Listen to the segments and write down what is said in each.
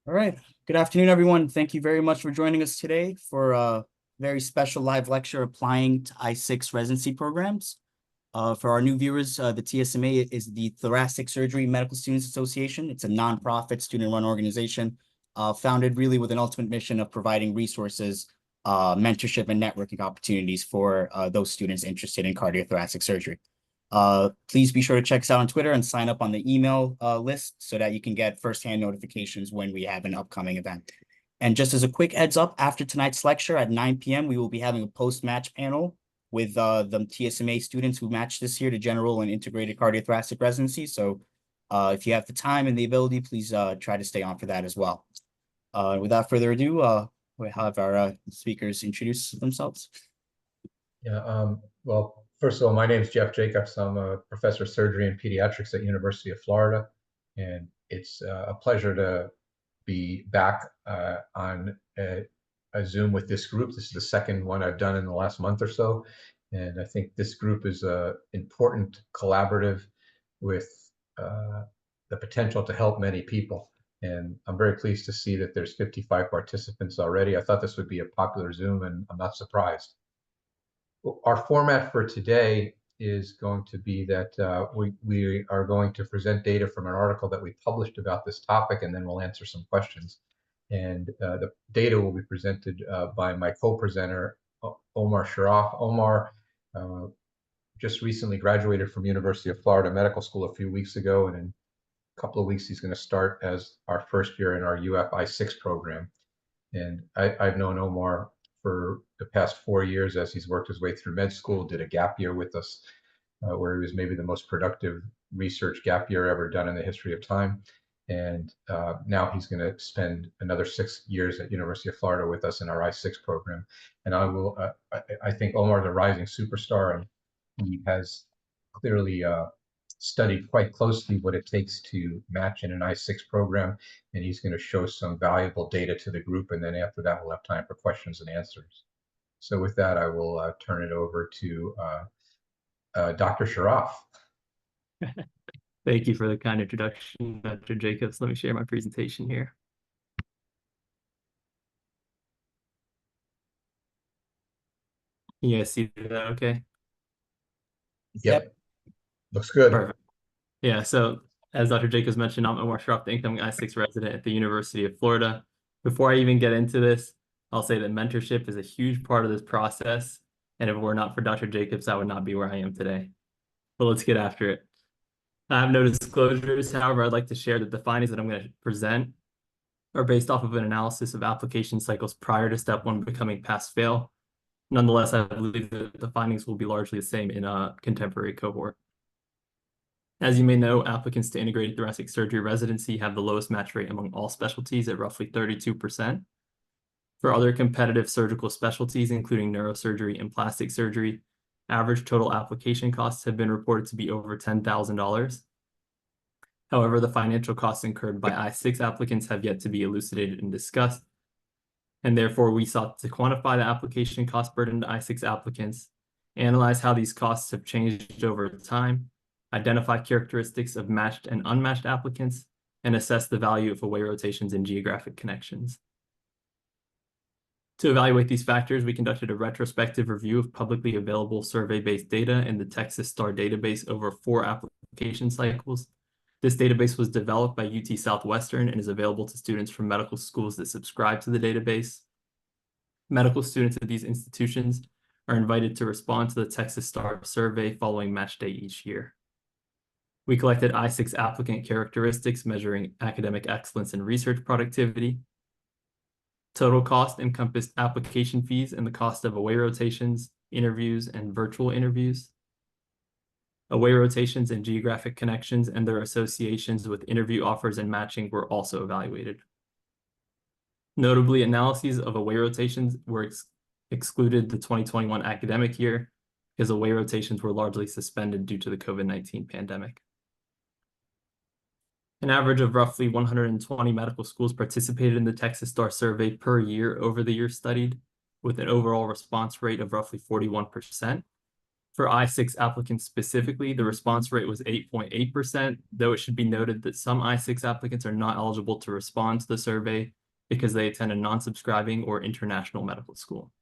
All right. Good afternoon, everyone. Thank you very much for joining us today for a very special live lecture applying to I6 residency programs. For our new viewers, the TSMA is the Thoracic Surgery Medical Students Association. It's a nonprofit student-run organization founded really with an ultimate mission of providing resources, mentorship, and networking opportunities for those students interested in cardiothoracic surgery. Please be sure to check us out on Twitter and sign up on the email list so that you can get firsthand notifications when we have an upcoming event. And just as a quick heads up, after tonight's lecture at 9 p.m., we will be having a post-match panel with the TSMA students who matched this year to general and integrated cardiothoracic residency. So if you have the time and the ability, please try to stay on for that as well. Without further ado, we'll have our speakers introduce themselves. Well, first of all, my name is Jeff Jacobs. I'm a professor of surgery and pediatrics at University of Florida, and it's a pleasure to be back on a Zoom with this group. This is the second one I've done in the last month or so, and I think this group is an important collaborative with the potential to help many people. And I'm very pleased to see that there's 55 participants already. I thought this would be a popular Zoom, and I'm not surprised. Our format for today is going to be that we are going to present data from an article that we published about this topic, and then we'll answer some questions. And the data will be presented by my co-presenter, Omar Sharaf. Omar just recently graduated from University of Florida Medical School a few weeks ago, and in a couple of weeks he's going to start as our first year in our UFI6 program. And I've known Omar for the past 4 years as he's worked his way through med school, did a gap year with us, where he was maybe the most productive research gap year ever done in the history of time. And now he's going to spend another 6 years at University of Florida with us in our I6 program. And I think Omar is a rising superstar, and he has clearly studied quite closely what it takes to match in an I6 program, and he's going to show some valuable data to the group, and then after that we'll have time for questions and answers. So with that, I will turn it over to Dr. Sharaf. Thank you for the kind introduction, Dr. Jacobs. Let me share my presentation here. You guys see that okay? Yep. Looks good. Perfect. Yeah, so as Dr. Jacobs mentioned, I'm Omar Sharaf, the incoming I6 resident at the University of Florida. Before I even get into this, I'll say that mentorship is a huge part of this process. And if it were not for Dr. Jacobs, I would not be where I am today. But let's get after it. I have no disclosures. However, I'd like to share that the findings that I'm going to present are based off of an analysis of application cycles prior to step 1 becoming pass-fail. Nonetheless, I believe that the findings will be largely the same in a contemporary cohort. As you may know, applicants to integrated thoracic surgery residency have the lowest match rate among all specialties at roughly 32%. For other competitive surgical specialties, including neurosurgery and plastic surgery, average total application costs have been reported to be over $10,000. However, the financial costs incurred by I6 applicants have yet to be elucidated and discussed, and therefore we sought to quantify the application cost burden to I6 applicants, analyze how these costs have changed over time, identify characteristics of matched and unmatched applicants, and assess the value of away rotations and geographic connections. To evaluate these factors, we conducted a retrospective review of publicly available survey-based data in the Texas STAR database over 4 application cycles. This database was developed by UT Southwestern and is available to students from medical schools that subscribe to the database. Medical students at these institutions are invited to respond to the Texas STAR survey following match day each year. We collected I6 applicant characteristics measuring academic excellence and research productivity. Total cost encompassed application fees and the cost of away rotations, interviews, and virtual interviews. Away rotations and geographic connections and their associations with interview offers and matching were also evaluated. Notably, analyses of away rotations were excluded the 2021 academic year because away rotations were largely suspended due to the COVID-19 pandemic. An average of roughly 120 medical schools participated in the Texas STAR survey per year over the year studied, with an overall response rate of roughly 41%. For I-6 applicants specifically, the response rate was 8.8%, though it should be noted that some I-6 applicants are not eligible to respond to the survey because they attend a non-subscribing or international medical school.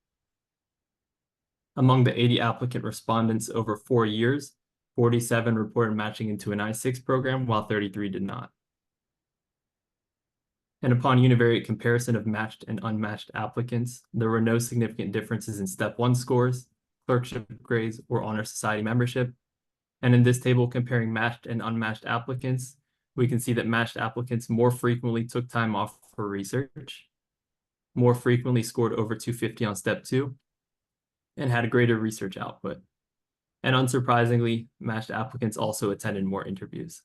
Among the 80 applicant respondents over 4 years, 47 reported matching into an I-6 program, while 33 did not. And upon univariate comparison of matched and unmatched applicants, there were no significant differences in Step 1 scores, clerkship grades, or honor society membership. And in this table comparing matched and unmatched applicants, we can see that matched applicants more frequently took time off for research, more frequently scored over 250 on Step 2, and had a greater research output. And unsurprisingly, matched applicants also attended more interviews.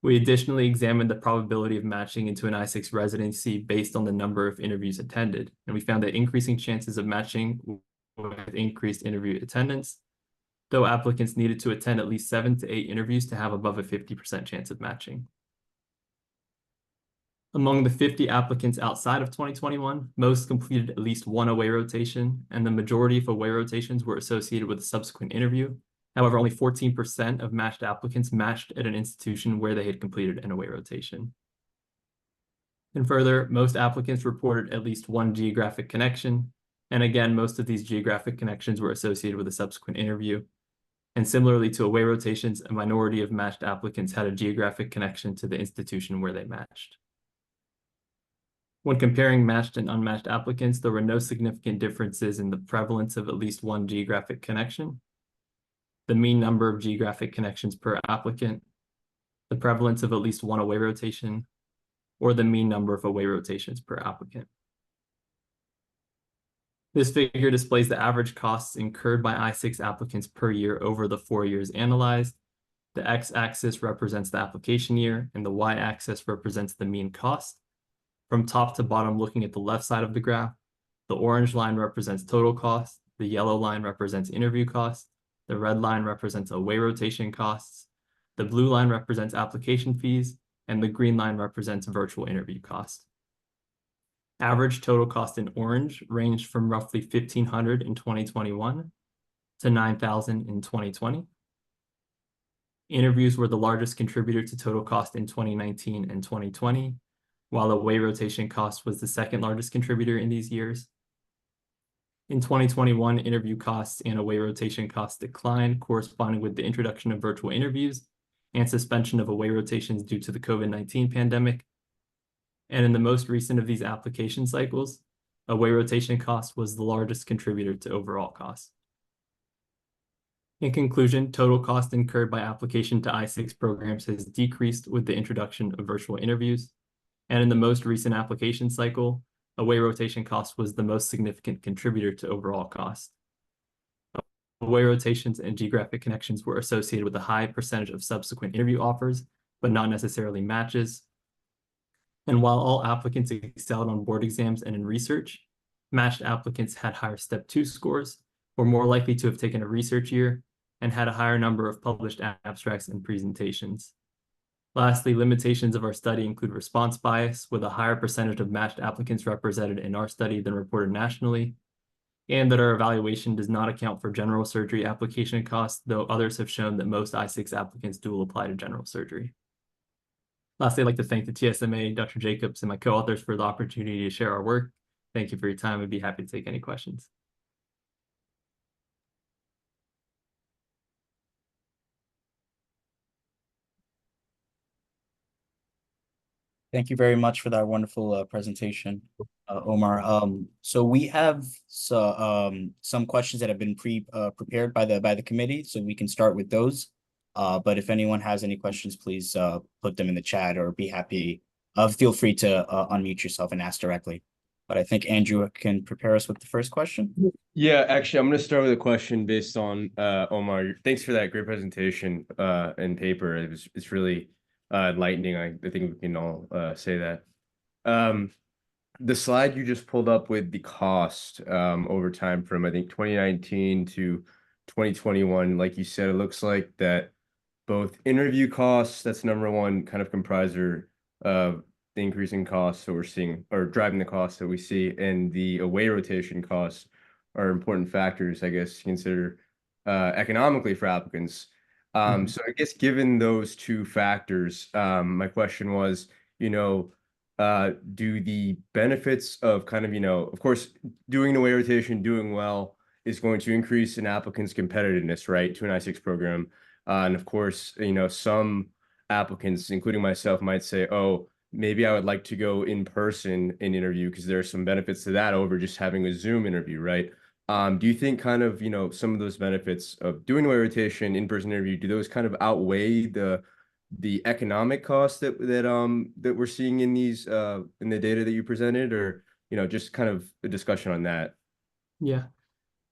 We additionally examined the probability of matching into an I-6 residency based on the number of interviews attended, and we found that increasing chances of matching with increased interview attendance, though applicants needed to attend at least 7 to 8 interviews to have above a 50% chance of matching. Among the 50 applicants outside of 2021, most completed at least one away rotation, and the majority of away rotations were associated with a subsequent interview. However, only 14% of matched applicants matched at an institution where they had completed an away rotation. And further, most applicants reported at least one geographic connection. And again, most of these geographic connections were associated with a subsequent interview. And similarly to away rotations, a minority of matched applicants had a geographic connection to the institution where they matched. When comparing matched and unmatched applicants, there were no significant differences in the prevalence of at least one geographic connection, the mean number of geographic connections per applicant, the prevalence of at least one away rotation, or the mean number of away rotations per applicant. This figure displays the average costs incurred by I-6 applicants per year over the 4 years analyzed. The x-axis represents the application year, and the y-axis represents the mean cost. From top to bottom, looking at the left side of the graph, the orange line represents total cost, the yellow line represents interview costs, the red line represents away rotation costs, the blue line represents application fees, and the green line represents virtual interview costs. Average total cost in orange ranged from roughly $1,500 in 2021 to $9,000 in 2020. Interviews were the largest contributor to total cost in 2019 and 2020, while away rotation cost was the second largest contributor in these years. In 2021, interview costs and away rotation costs declined, corresponding with the introduction of virtual interviews and suspension of away rotations due to the COVID-19 pandemic. And in the most recent of these application cycles, away rotation cost was the largest contributor to overall cost. In conclusion, total cost incurred by application to I-6 programs has decreased with the introduction of virtual interviews. And in the most recent application cycle, away rotation cost was the most significant contributor to overall cost. Away rotations and geographic connections were associated with a high percentage of subsequent interview offers, but not necessarily matches. And while all applicants excelled on board exams and in research, matched applicants had higher Step 2 scores, were more likely to have taken a research year, and had a higher number of published abstracts and presentations. Lastly, limitations of our study include response bias, with a higher percentage of matched applicants represented in our study than reported nationally, and that our evaluation does not account for general surgery application costs, though others have shown that most I-6 applicants dual apply to general surgery. Lastly, I'd like to thank the TSMA, Dr. Jacobs, and my co-authors for the opportunity to share our work. Thank you for your time. I'd be happy to take any questions. Thank you very much for that wonderful presentation, Omar. So we have some questions that have been prepared by the committee, so we can start with those. But if anyone has any questions, please put them in the chat or be happy. Feel free to unmute yourself and ask directly. But I think Andrew can prepare us with the first question. Yeah, actually, I'm going to start with a question based on Omar. Thanks for that great presentation and paper. It's really enlightening. I think we can all say that. The slide you just pulled up with the cost over time from, I think, 2019 to 2021, like you said, it looks like that both interview costs, that's number one kind of compriser of the increasing costs that we're seeing, or driving the costs that we see, and the away rotation costs are important factors, I guess, to consider economically for applicants. So I guess given those two factors, my question was, do the benefits of kind of, of course, doing an away rotation, doing well is going to increase an applicant's competitiveness, right, to an I-6 program. And of course, some applicants, including myself, might say, oh, maybe I would like to go in person and interview because there are some benefits to that over just having a Zoom interview, right? Do you think kind of, some of those benefits of doing away rotation, in-person interview, do those kind of outweigh the economic costs that we're seeing in these in the data that you presented, or just kind of a discussion on that? Yeah,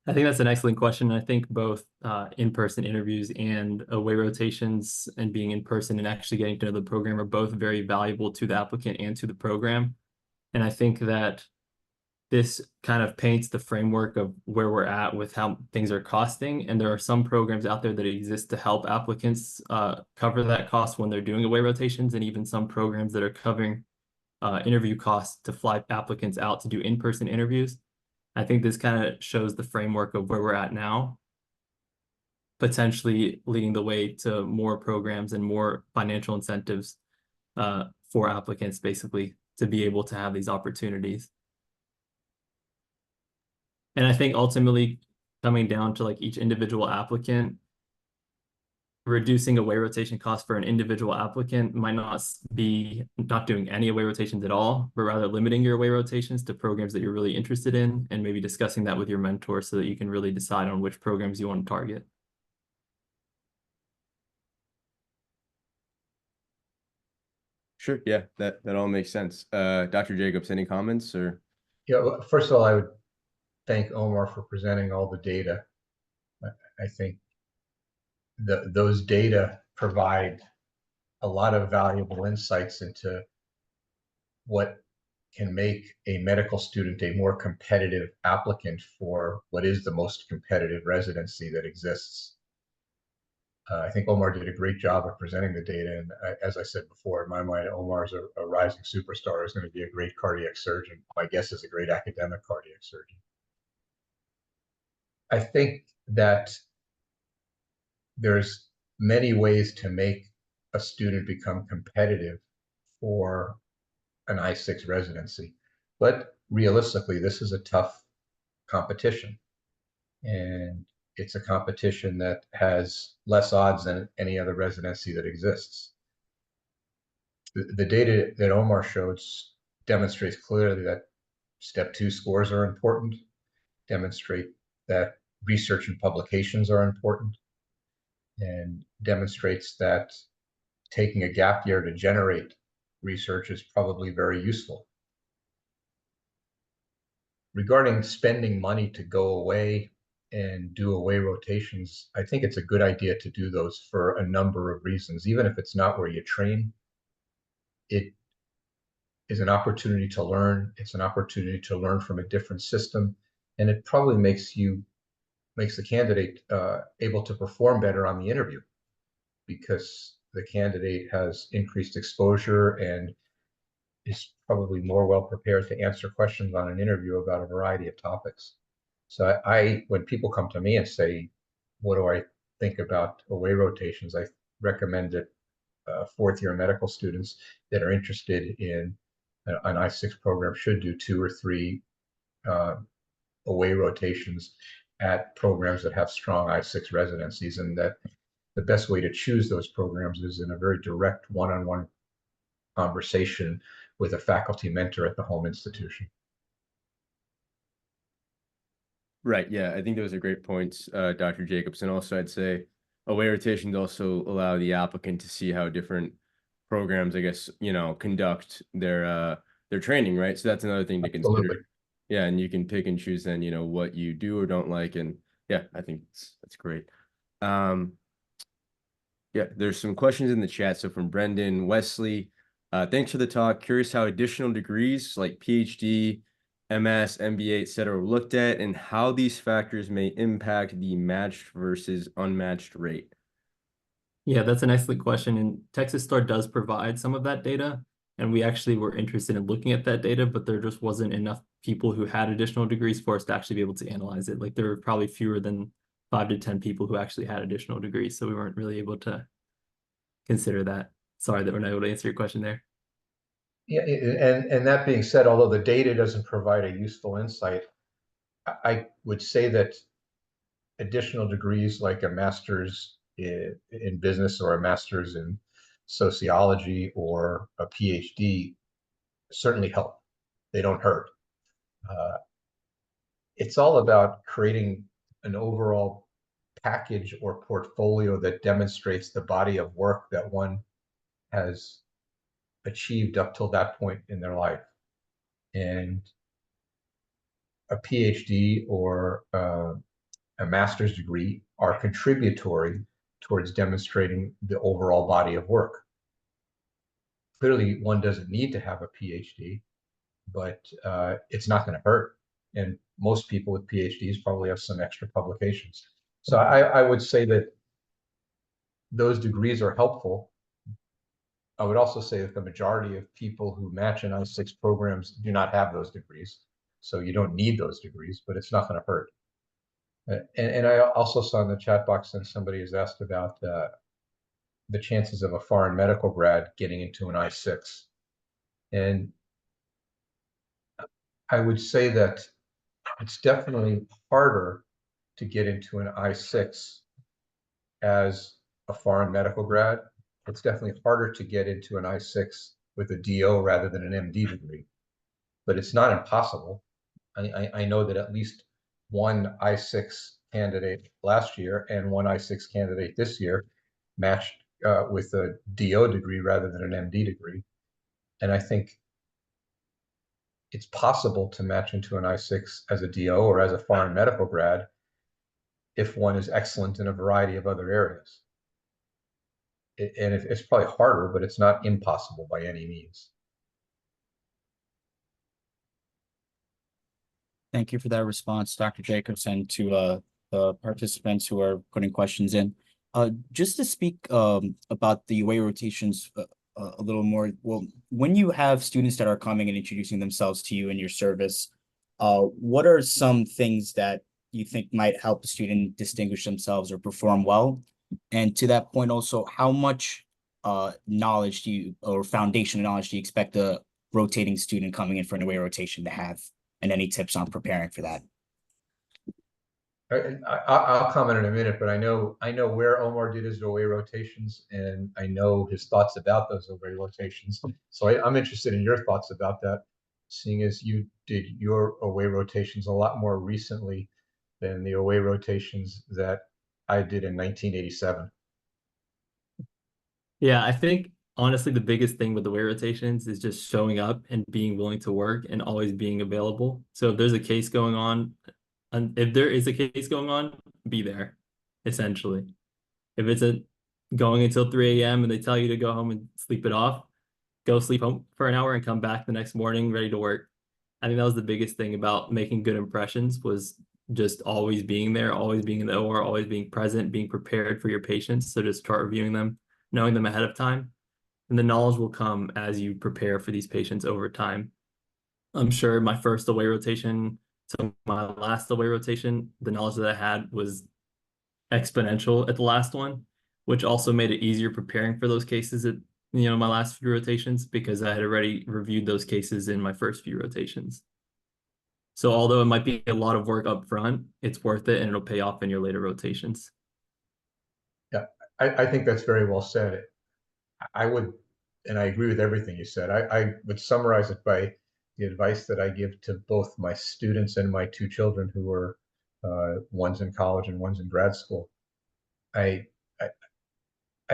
I think that's an excellent question. I think both in-person interviews and away rotations and being in person and actually getting to know the program are both very valuable to the applicant and to the program. And I think that this kind of paints the framework of where we're at with how things are costing. And there are some programs out there that exist to help applicants cover that cost when they're doing away rotations, and even some programs that are covering interview costs to fly applicants out to do in-person interviews. I think this kind of shows the framework of where we're at now, potentially leading the way to more programs and more financial incentives for applicants, basically, to be able to have these opportunities. And I think ultimately coming down to like each individual applicant, reducing away rotation costs for an individual applicant might not be not doing any away rotations at all, but rather limiting your away rotations to programs that you're really interested in, and maybe discussing that with your mentor so that you can really decide on which programs you want to target. Sure. Yeah, that all makes sense. Dr. Jacobs, any comments or? Yeah, well, first of all, I would thank Omar for presenting all the data. I think those data provide a lot of valuable insights into what can make a medical student a more competitive applicant for what is the most competitive residency that exists. I think Omar did a great job of presenting the data. And as I said before, in my mind, Omar is a rising superstar. He's going to be a great cardiac surgeon. My guess is a great academic cardiac surgeon. I think that there's many ways to make a student become competitive for an I-6 residency. But realistically, this is a tough competition. And it's a competition that has less odds than any other residency that exists. The data that Omar showed demonstrates clearly that step 2 scores are important, demonstrate that research and publications are important, and demonstrates that taking a gap year to generate research is probably very useful. Regarding spending money to go away and do away rotations, I think it's a good idea to do those for a number of reasons. Even if it's not where you train, it is an opportunity to learn. It's an opportunity to learn from a different system, and it probably makes the candidate able to perform better on the interview, because the candidate has increased exposure and is probably more well prepared to answer questions on an interview about a variety of topics. So when people come to me and say, what do I think about away rotations, I recommend that fourth-year medical students that are interested in an I-6 program should do 2 or 3 away rotations at programs that have strong I-6 residencies, and that the best way to choose those programs is in a very direct one-on-one conversation with a faculty mentor at the home institution. Right. Yeah, I think those are great points, Dr. Jacobs. And also, I'd say away rotations also allow the applicant to see how different programs, I guess, conduct their training, right? So that's another thing to consider. Absolutely. Yeah, and you can pick and choose then, what you do or don't like. And yeah, I think that's great. Yeah, there's some questions in the chat. So from Brendan Wesley, thanks for the talk. Curious how additional degrees like PhD, MS, MBA, et cetera, were looked at, and how these factors may impact the matched versus unmatched rate. Yeah, that's an excellent question. And Texas Star does provide some of that data. And we actually were interested in looking at that data, but there just wasn't enough people who had additional degrees for us to actually be able to analyze it. Like there were probably fewer than 5 to 10 people who actually had additional degrees. So we weren't really able to consider that. Sorry that we're not able to answer your question there. Yeah, and that being said, although the data doesn't provide a useful insight, I would say that additional degrees like a master's in business or a master's in sociology or a PhD certainly help. They don't hurt. It's all about creating an overall package or portfolio that demonstrates the body of work that one has achieved up till that point in their life. And a PhD or a master's degree are contributory towards demonstrating the overall body of work. Clearly, one doesn't need to have a PhD, but it's not going to hurt. And most people with PhDs probably have some extra publications. So I would say that those degrees are helpful. I would also say that the majority of people who match in I6 programs do not have those degrees. So you don't need those degrees, but it's not going to hurt. And I also saw in the chat box that somebody has asked about the chances of a foreign medical grad getting into an I6. And I would say that it's definitely harder to get into an I6 as a foreign medical grad. It's definitely harder to get into an I6 with a DO rather than an MD degree, but it's not impossible. I know that at least one I6 candidate last year and one I6 candidate this year matched with a DO degree rather than an MD degree. And I think it's possible to match into an I6 as a DO or as a foreign medical grad if one is excellent in a variety of other areas. And it's probably harder, but it's not impossible by any means. Thank you for that response, Dr. Jacobs, and to the participants who are putting questions in. Just to speak about the away rotations a little more, well, when you have students that are coming and introducing themselves to you in your service, what are some things that you think might help a student distinguish themselves or perform well? And to that point also, how much knowledge do you, or foundational knowledge do you expect a rotating student coming in for an away rotation to have? And any tips on preparing for that? I'll comment in a minute, but I know where Omar did his away rotations, and I know his thoughts about those away rotations. So I'm interested in your thoughts about that, seeing as you did your away rotations a lot more recently than the away rotations that I did in 1987. Yeah, I think honestly the biggest thing with the away rotations is just showing up and being willing to work and always being available. So if there's a case going on, and if there is a case going on, be there, essentially. If it's going until 3 a.m. and they tell you to go home and sleep it off, go sleep home for an hour and come back the next morning ready to work. I think that was the biggest thing about making good impressions, was just always being there, always being in the OR, always being present, being prepared for your patients. So just start reviewing them, knowing them ahead of time. And the knowledge will come as you prepare for these patients over time. I'm sure my first away rotation to my last away rotation, the knowledge that I had was exponential at the last one, which also made it easier preparing for those cases at my last few rotations, because I had already reviewed those cases in my first few rotations. So although it might be a lot of work up front, it's worth it and it'll pay off in your later rotations. Yeah, I think that's very well said. I would, and I agree with everything you said. I would summarize it by the advice that I give to both my students and my two children who are one's in college and one's in grad school. I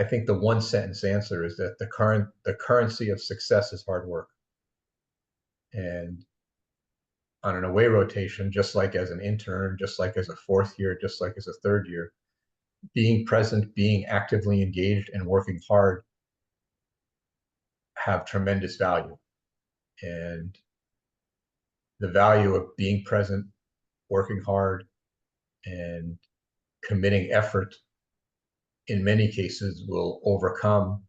think the one sentence answer is that the currency of success is hard work. And on an away rotation, just like as an intern, just like as a fourth year, just like as a third year, being present, being actively engaged, and working hard have tremendous value. And the value of being present, working hard, and committing effort in many cases will overcome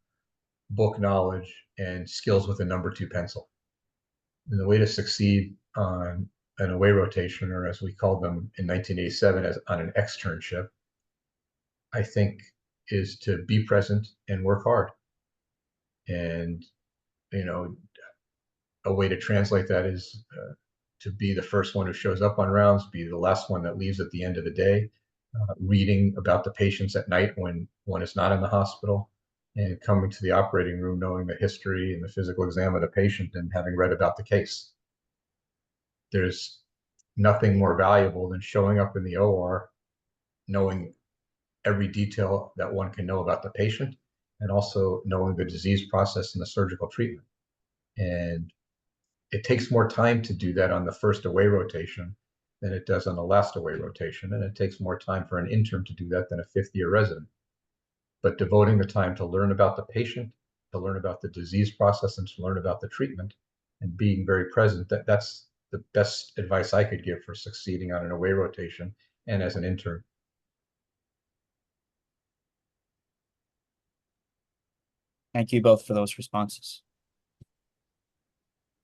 book knowledge and skills with a number 2 pencil. And the way to succeed on an away rotation, or as we called them in 1987, as on an externship, I think is to be present and work hard. And, you know, a way to translate that is to be the first one who shows up on rounds, be the last one that leaves at the end of the day, reading about the patients at night when one is not in the hospital, and coming to the operating room knowing the history and the physical exam of the patient and having read about the case. There's nothing more valuable than showing up in the OR, knowing every detail that one can know about the patient, and also knowing the disease process and the surgical treatment. And it takes more time to do that on the first away rotation than it does on the last away rotation. And it takes more time for an intern to do that than a fifth-year resident. But devoting the time to learn about the patient, to learn about the disease process, and to learn about the treatment, and being very present, that's the best advice I could give for succeeding on an away rotation and as an intern. Thank you both for those responses.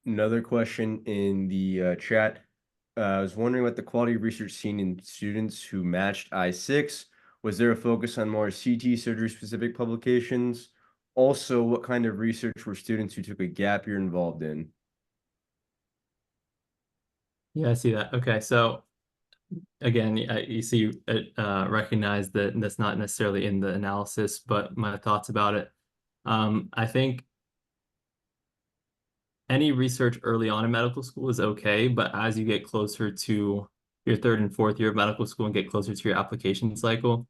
Another question in the chat. I was wondering what the quality of research seen in students who matched I6. Was there a focus on more CT surgery specific publications? Also, what kind of research were students who took a gap year involved in? Yeah, I see that. Okay, so again, you see, recognize that that's not necessarily in the analysis, but my thoughts about it. I think any research early on in medical school is okay, but as you get closer to your third and fourth year of medical school and get closer to your application cycle,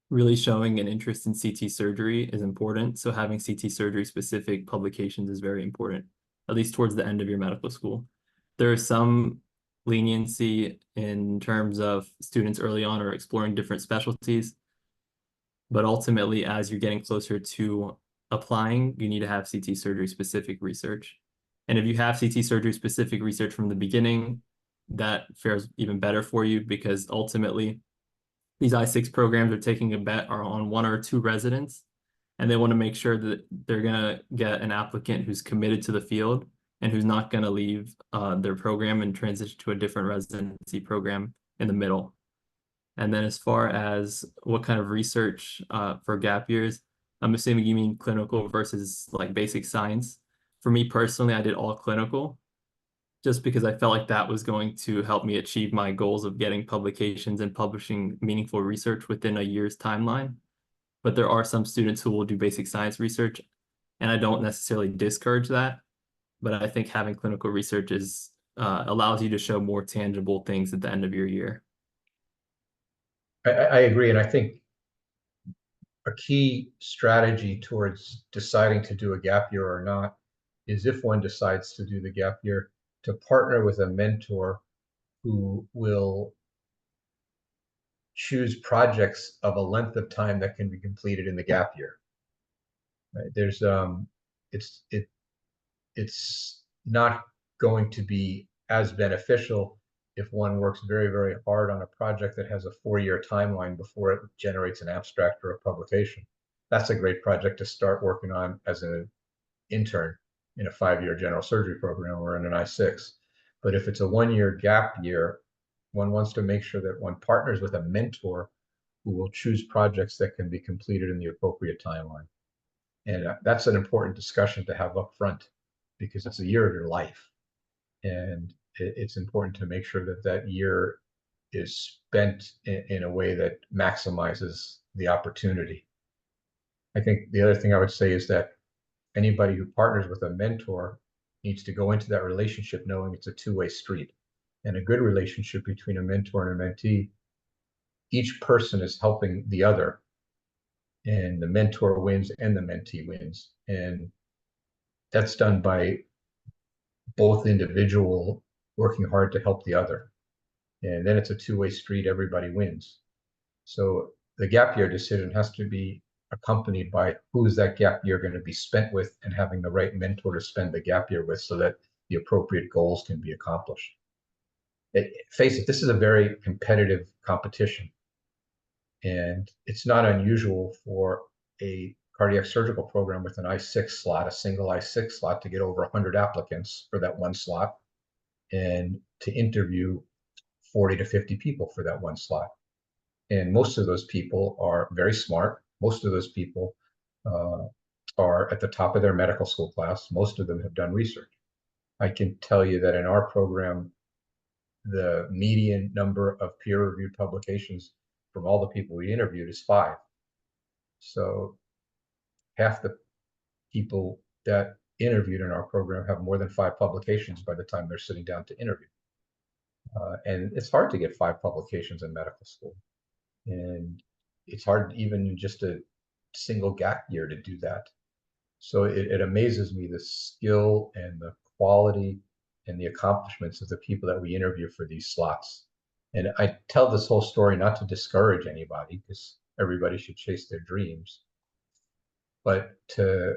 really showing an interest in CT surgery is important. So having CT surgery specific publications is very important, at least towards the end of your medical school. There is some leniency in terms of students early on are exploring different specialties, but ultimately, as you're getting closer to applying, you need to have CT surgery specific research. And if you have CT surgery specific research from the beginning, that fares even better for you, because ultimately these I6 programs are taking a bet on one or two residents, and they want to make sure that they're going to get an applicant who's committed to the field and who's not going to leave their program and transition to a different residency program in the middle. And then as far as what kind of research for gap years, I'm assuming you mean clinical versus like basic science. For me personally, I did all clinical just because I felt like that was going to help me achieve my goals of getting publications and publishing meaningful research within a year's timeline. But there are some students who will do basic science research, and I don't necessarily discourage that. But I think having clinical research is allows you to show more tangible things at the end of your year. I agree. And I think a key strategy towards deciding to do a gap year or not is, if one decides to do the gap year, to partner with a mentor who will choose projects of a length of time that can be completed in the gap year. Right? There's it's not going to be as beneficial if one works very, very hard on a project that has a 4-year timeline before it generates an abstract or a publication. That's a great project to start working on as an intern in a 5-year general surgery program or in an I6. But if it's a 1-year gap year, one wants to make sure that one partners with a mentor who will choose projects that can be completed in the appropriate timeline. And that's an important discussion to have up front, because it's a year of your life. And it's important to make sure that that year is spent in a way that maximizes the opportunity. I think the other thing I would say is that anybody who partners with a mentor needs to go into that relationship knowing it's a two-way street. And a good relationship between a mentor and a mentee, each person is helping the other, and the mentor wins and the mentee wins. And that's done by both individual working hard to help the other. And then it's a two-way street, everybody wins. So the gap year decision has to be accompanied by who is that gap year going to be spent with, and having the right mentor to spend the gap year with so that the appropriate goals can be accomplished. Face it, this is a very competitive competition. And it's not unusual for a cardiac surgical program with an I6 slot, a single I6 slot, to get over 100 applicants for that one slot. and to interview 40 to 50 people for that one slot. And most of those people are very smart. Most of those people are at the top of their medical school class. Most of them have done research. I can tell you that in our program, the median number of peer-reviewed publications from all the people we interviewed is 5. So half the people that interviewed in our program have more than 5 publications by the time they're sitting down to interview. And it's hard to get 5 publications in medical school. And it's hard even in just a single gap year to do that. So it amazes me the skill and the quality and the accomplishments of the people that we interview for these slots. And I tell this whole story not to discourage anybody, because everybody should chase their dreams, but to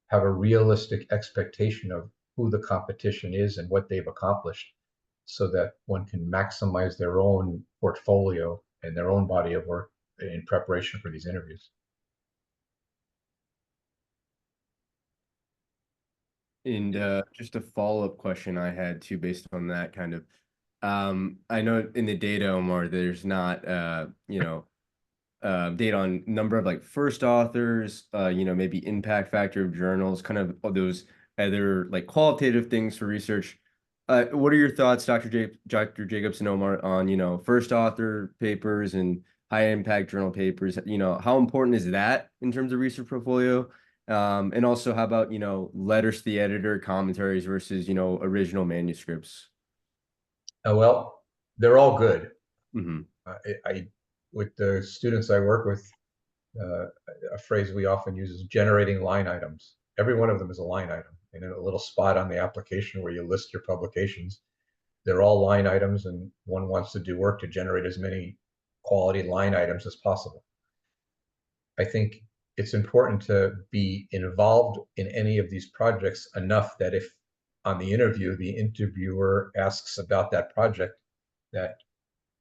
have a realistic expectation of who the competition is and what they've accomplished, so that one can maximize their own portfolio and their own body of work in preparation for these interviews. And just a follow-up question I had too, based on that kind of, I know in the data, Omar, there's not, data on number of like first authors, maybe impact factor of journals, kind of those other like qualitative things for research. What are your thoughts, Dr. Jacobs and Omar, on, first author papers and high impact journal papers? How important is that in terms of research portfolio? And also, how about, letters to the editor, commentaries versus, original manuscripts? Well, they're all good. Mm-hmm. I with the students I work with, a phrase we often use is generating line items. Every one of them is a line item, and a little spot on the application where you list your publications. They're all line items, and one wants to do work to generate as many quality line items as possible. I think it's important to be involved in any of these projects enough that if on the interview, the interviewer asks about that project, that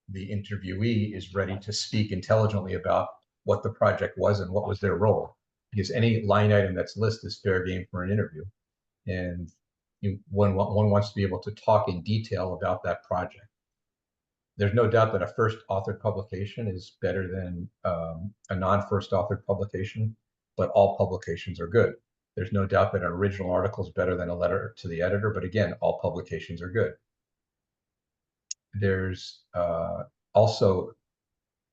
the interviewee is ready to speak intelligently about what the project was and what was their role. Because any line item that's listed is fair game for an interview. And one wants to be able to talk in detail about that project. There's no doubt that a first authored publication is better than a non-first authored publication, but all publications are good. There's no doubt that an original article is better than a letter to the editor, but again, all publications are good. There's also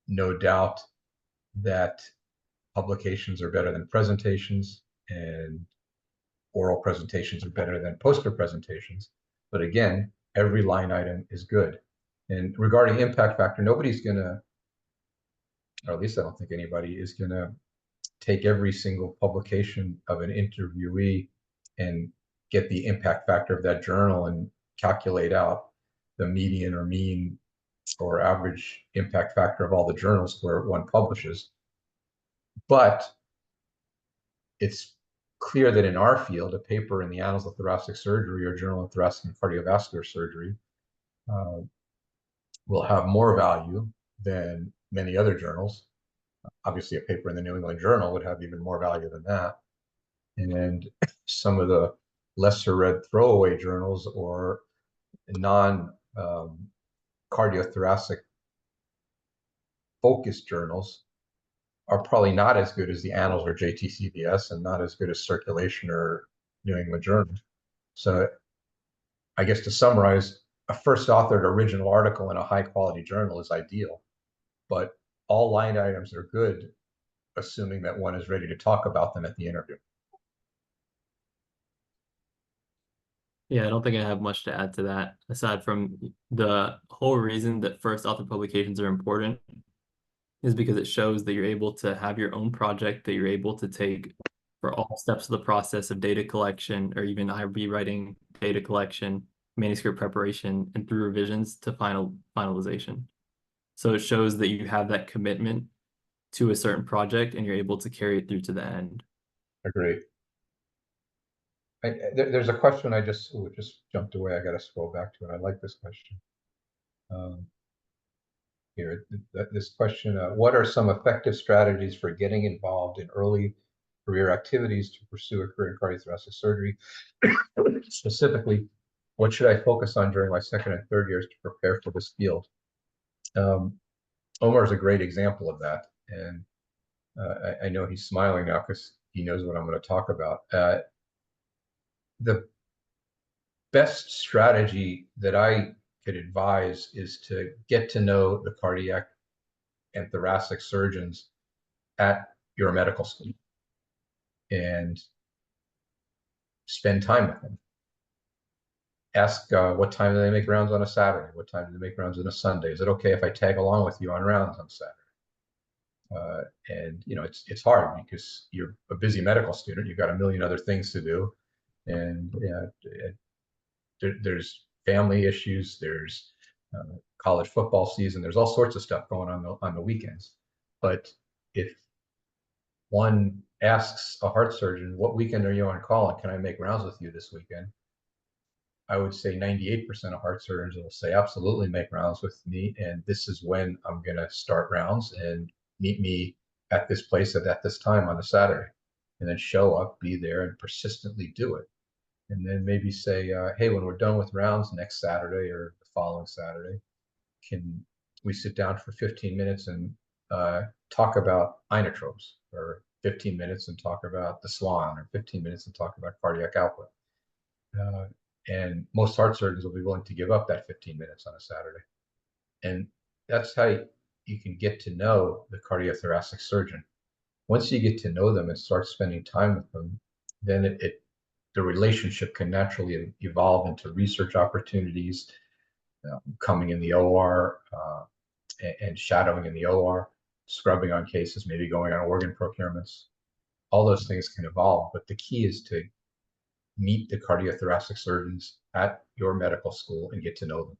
no doubt that publications are better than presentations, and oral presentations are better than poster presentations. But again, every line item is good. And regarding impact factor, nobody's going to, or at least I don't think anybody is going to take every single publication of an interviewee and get the impact factor of that journal and calculate out the median or mean or average impact factor of all the journals where one publishes. But it's clear that in our field, a paper in the Annals of Thoracic Surgery or Journal of Thoracic and Cardiovascular Surgery will have more value than many other journals. Obviously, a paper in the New England Journal would have even more value than that. And some of the lesser read throwaway journals or non-cardiothoracic focused journals are probably not as good as the Annals or JTCVS, and not as good as Circulation or New England Journal. So I guess to summarize, a first authored original article in a high quality journal is ideal, but all line items are good, assuming that one is ready to talk about them at the interview. Yeah, I don't think I have much to add to that, aside from the whole reason that first author publications are important is because it shows that you're able to have your own project that you're able to take for all steps of the process of data collection, or even IRB writing, data collection, manuscript preparation, and through revisions to finalization. So it shows that you have that commitment to a certain project and you're able to carry it through to the end. Agreed. There's a question I just jumped away. I got to scroll back to it. I like this question. Here, this question, what are some effective strategies for getting involved in early career activities to pursue a career in cardiothoracic surgery? Specifically, what should I focus on during my second and third years to prepare for this field? Omar is a great example of that. And I know he's smiling now because he knows what I'm going to talk about. The best strategy that I could advise is to get to know the cardiac and thoracic surgeons at your medical school and spend time with them. Ask what time do they make rounds on a Saturday? What time do they make rounds on a Sunday? Is it okay if I tag along with you on rounds on Saturday? And it's hard because you're a busy medical student. You've got a million other things to do, and there's family issues. There's college football season. There's all sorts of stuff going on the weekends. But if one asks a heart surgeon, "What weekend are you on call, and can I make rounds with you this weekend?" I would say 98% of heart surgeons will say, "Absolutely, make rounds with me, and this is when I'm going to start rounds, and meet me at this place at this time on a Saturday," and then show up, be there, and persistently do it. And then maybe say, "Hey, when we're done with rounds next Saturday or the following Saturday, can we sit down for 15 minutes and talk about inotropes, or 15 minutes and talk about the Swan, or 15 minutes and talk about cardiac output?" And most heart surgeons will be willing to give up that 15 minutes on a Saturday. And that's how you can get to know the cardiothoracic surgeon. Once you get to know them and start spending time with them, then the relationship can naturally evolve into research opportunities, coming in the OR and shadowing in the OR, scrubbing on cases, maybe going on organ procurements. All those things can evolve, but the key is to meet the cardiothoracic surgeons at your medical school and get to know them.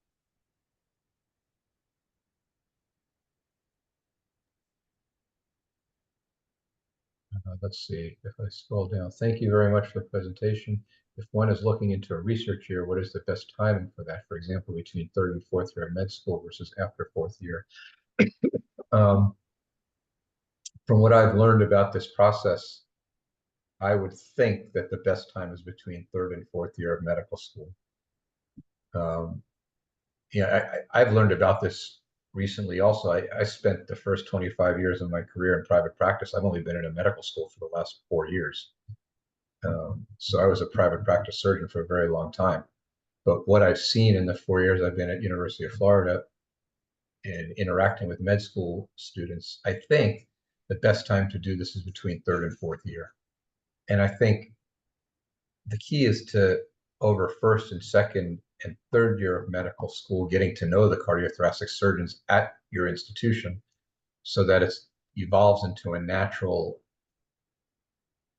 Let's see if I scroll down. Thank you very much for the presentation. If one is looking into a research year, what is the best timing for that? For example, between third and fourth year of med school versus after fourth year. From what I've learned about this process, I would think that the best time is between third and fourth year of medical school. I've learned about this recently also. I spent the first 25 years of my career in private practice. I've only been in a medical school for the last 4 years. So I was a private practice surgeon for a very long time. But what I've seen in the 4 years I've been at University of Florida and interacting with med school students, I think the best time to do this is between third and fourth year. And I think the key is to, over first and second and third year of medical school, getting to know the cardiothoracic surgeons at your institution so that it evolves into a natural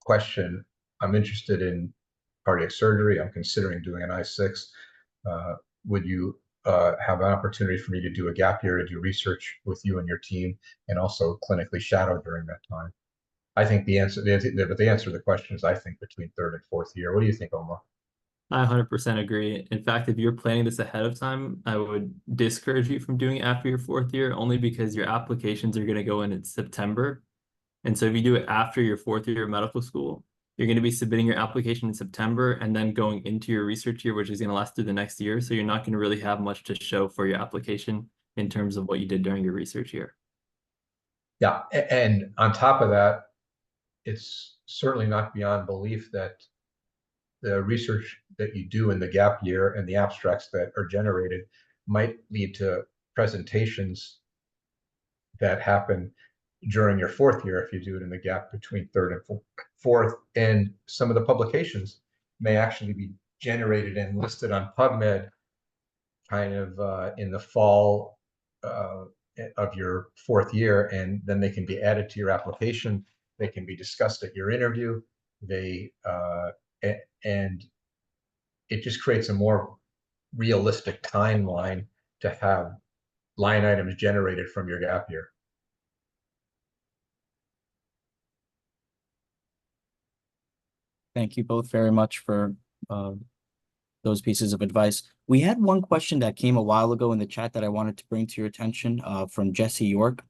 question. I'm interested in cardiac surgery. I'm considering doing an I6. Would you have an opportunity for me to do a gap year to do research with you and your team, and also clinically shadow during that time? I think the answer to the question is, I think, between third and fourth year. What do you think, Omar? I 100% agree. In fact, if you're planning this ahead of time, I would discourage you from doing it after your fourth year, only because your applications are going to go in September. And so if you do it after your fourth year of medical school, you're going to be submitting your application in September and then going into your research year, which is going to last through the next year. So you're not going to really have much to show for your application in terms of what you did during your research year. Yeah, and on top of that, it's certainly not beyond belief that the research that you do in the gap year and the abstracts that are generated might lead to presentations that happen during your fourth year if you do it in the gap between third and fourth. And some of the publications may actually be generated and listed on PubMed kind of in the fall of your fourth year, and then they can be added to your application. They can be discussed at your interview. And it just creates a more realistic timeline to have line items generated from your gap year. Thank you both very much for those pieces of advice. We had one question that came a while ago in the chat that I wanted to bring to your attention from Jesse York.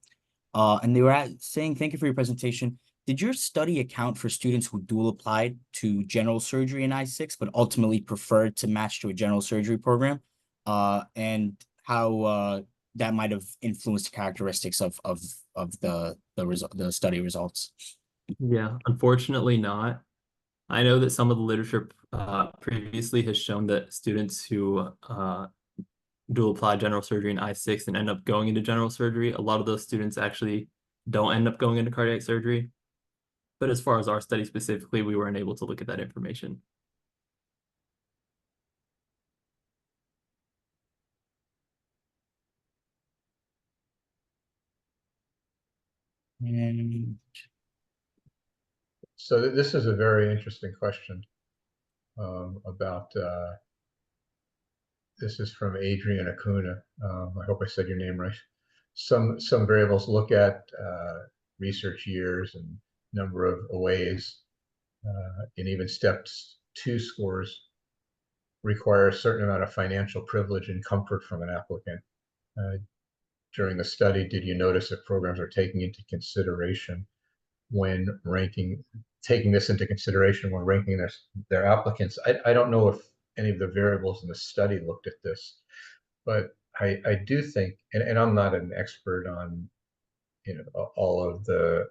And they were saying, thank you for your presentation. did your study account for students who dual applied to general surgery in I6, but ultimately preferred to match to a general surgery program? And how that might have influenced the characteristics of the study results? Yeah, unfortunately not. I know that some of the literature previously has shown that students who dual apply general surgery in I6 and end up going into general surgery, a lot of those students actually don't end up going into cardiac surgery. But as far as our study specifically, we weren't able to look at that information. And So this is a very interesting question about, this is from Adrian Acuna. I hope I said your name right. Some variables look at research years and number of OAs, and even steps 2 scores require a certain amount of financial privilege and comfort from an applicant. During the study, did you notice that programs are taking into consideration when taking this into consideration when ranking their applicants? I don't know if any of the variables in the study looked at this, but I do think, and I'm not an expert on all of the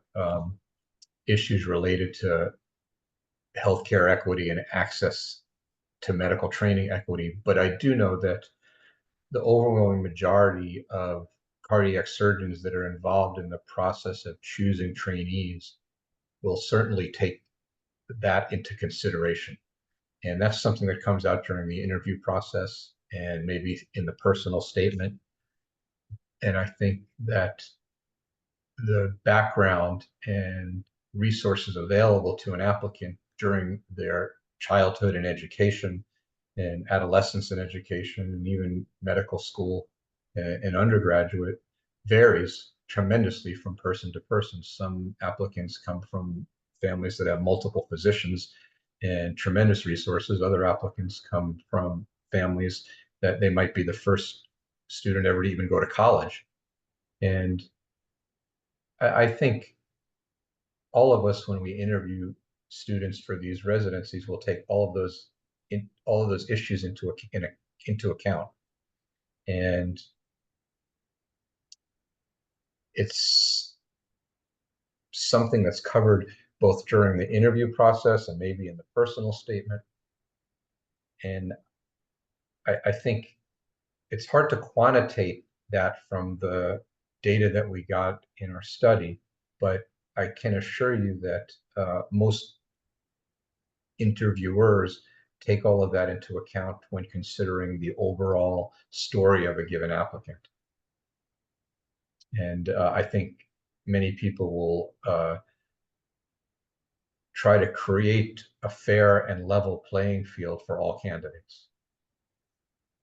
issues related to healthcare equity and access to medical training equity, but I do know that the overwhelming majority of cardiac surgeons that are involved in the process of choosing trainees will certainly take that into consideration. And that's something that comes out during the interview process and maybe in the personal statement. And I think that the background and resources available to an applicant during their childhood and education and adolescence and education and even medical school and undergraduate varies tremendously from person to person. Some applicants come from families that have multiple physicians and tremendous resources. Other applicants come from families that they might be the first student ever to even go to college. And I think all of us, when we interview students for these residencies, will take all of those issues into account. And it's something that's covered both during the interview process and maybe in the personal statement. And I think it's hard to quantitate that from the data that we got in our study, but I can assure you that most interviewers take all of that into account when considering the overall story of a given applicant. And I think many people will try to create a fair and level playing field for all candidates.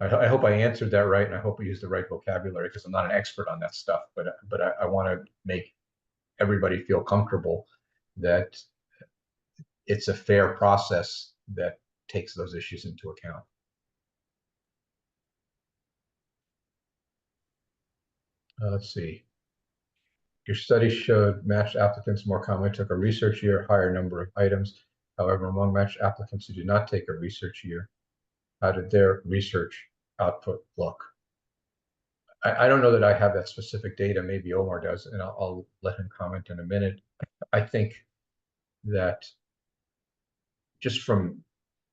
I hope I answered that right, and I hope we use the right vocabulary, because I'm not an expert on that stuff, but I want to make everybody feel comfortable that it's a fair process that takes those issues into account. Let's see. Your study showed matched applicants more commonly took a research year, higher number of items. However, among matched applicants who did not take a research year, how did their research output look? I don't know that I have that specific data. Maybe Omar does, and I'll let him comment in a minute. I think that just from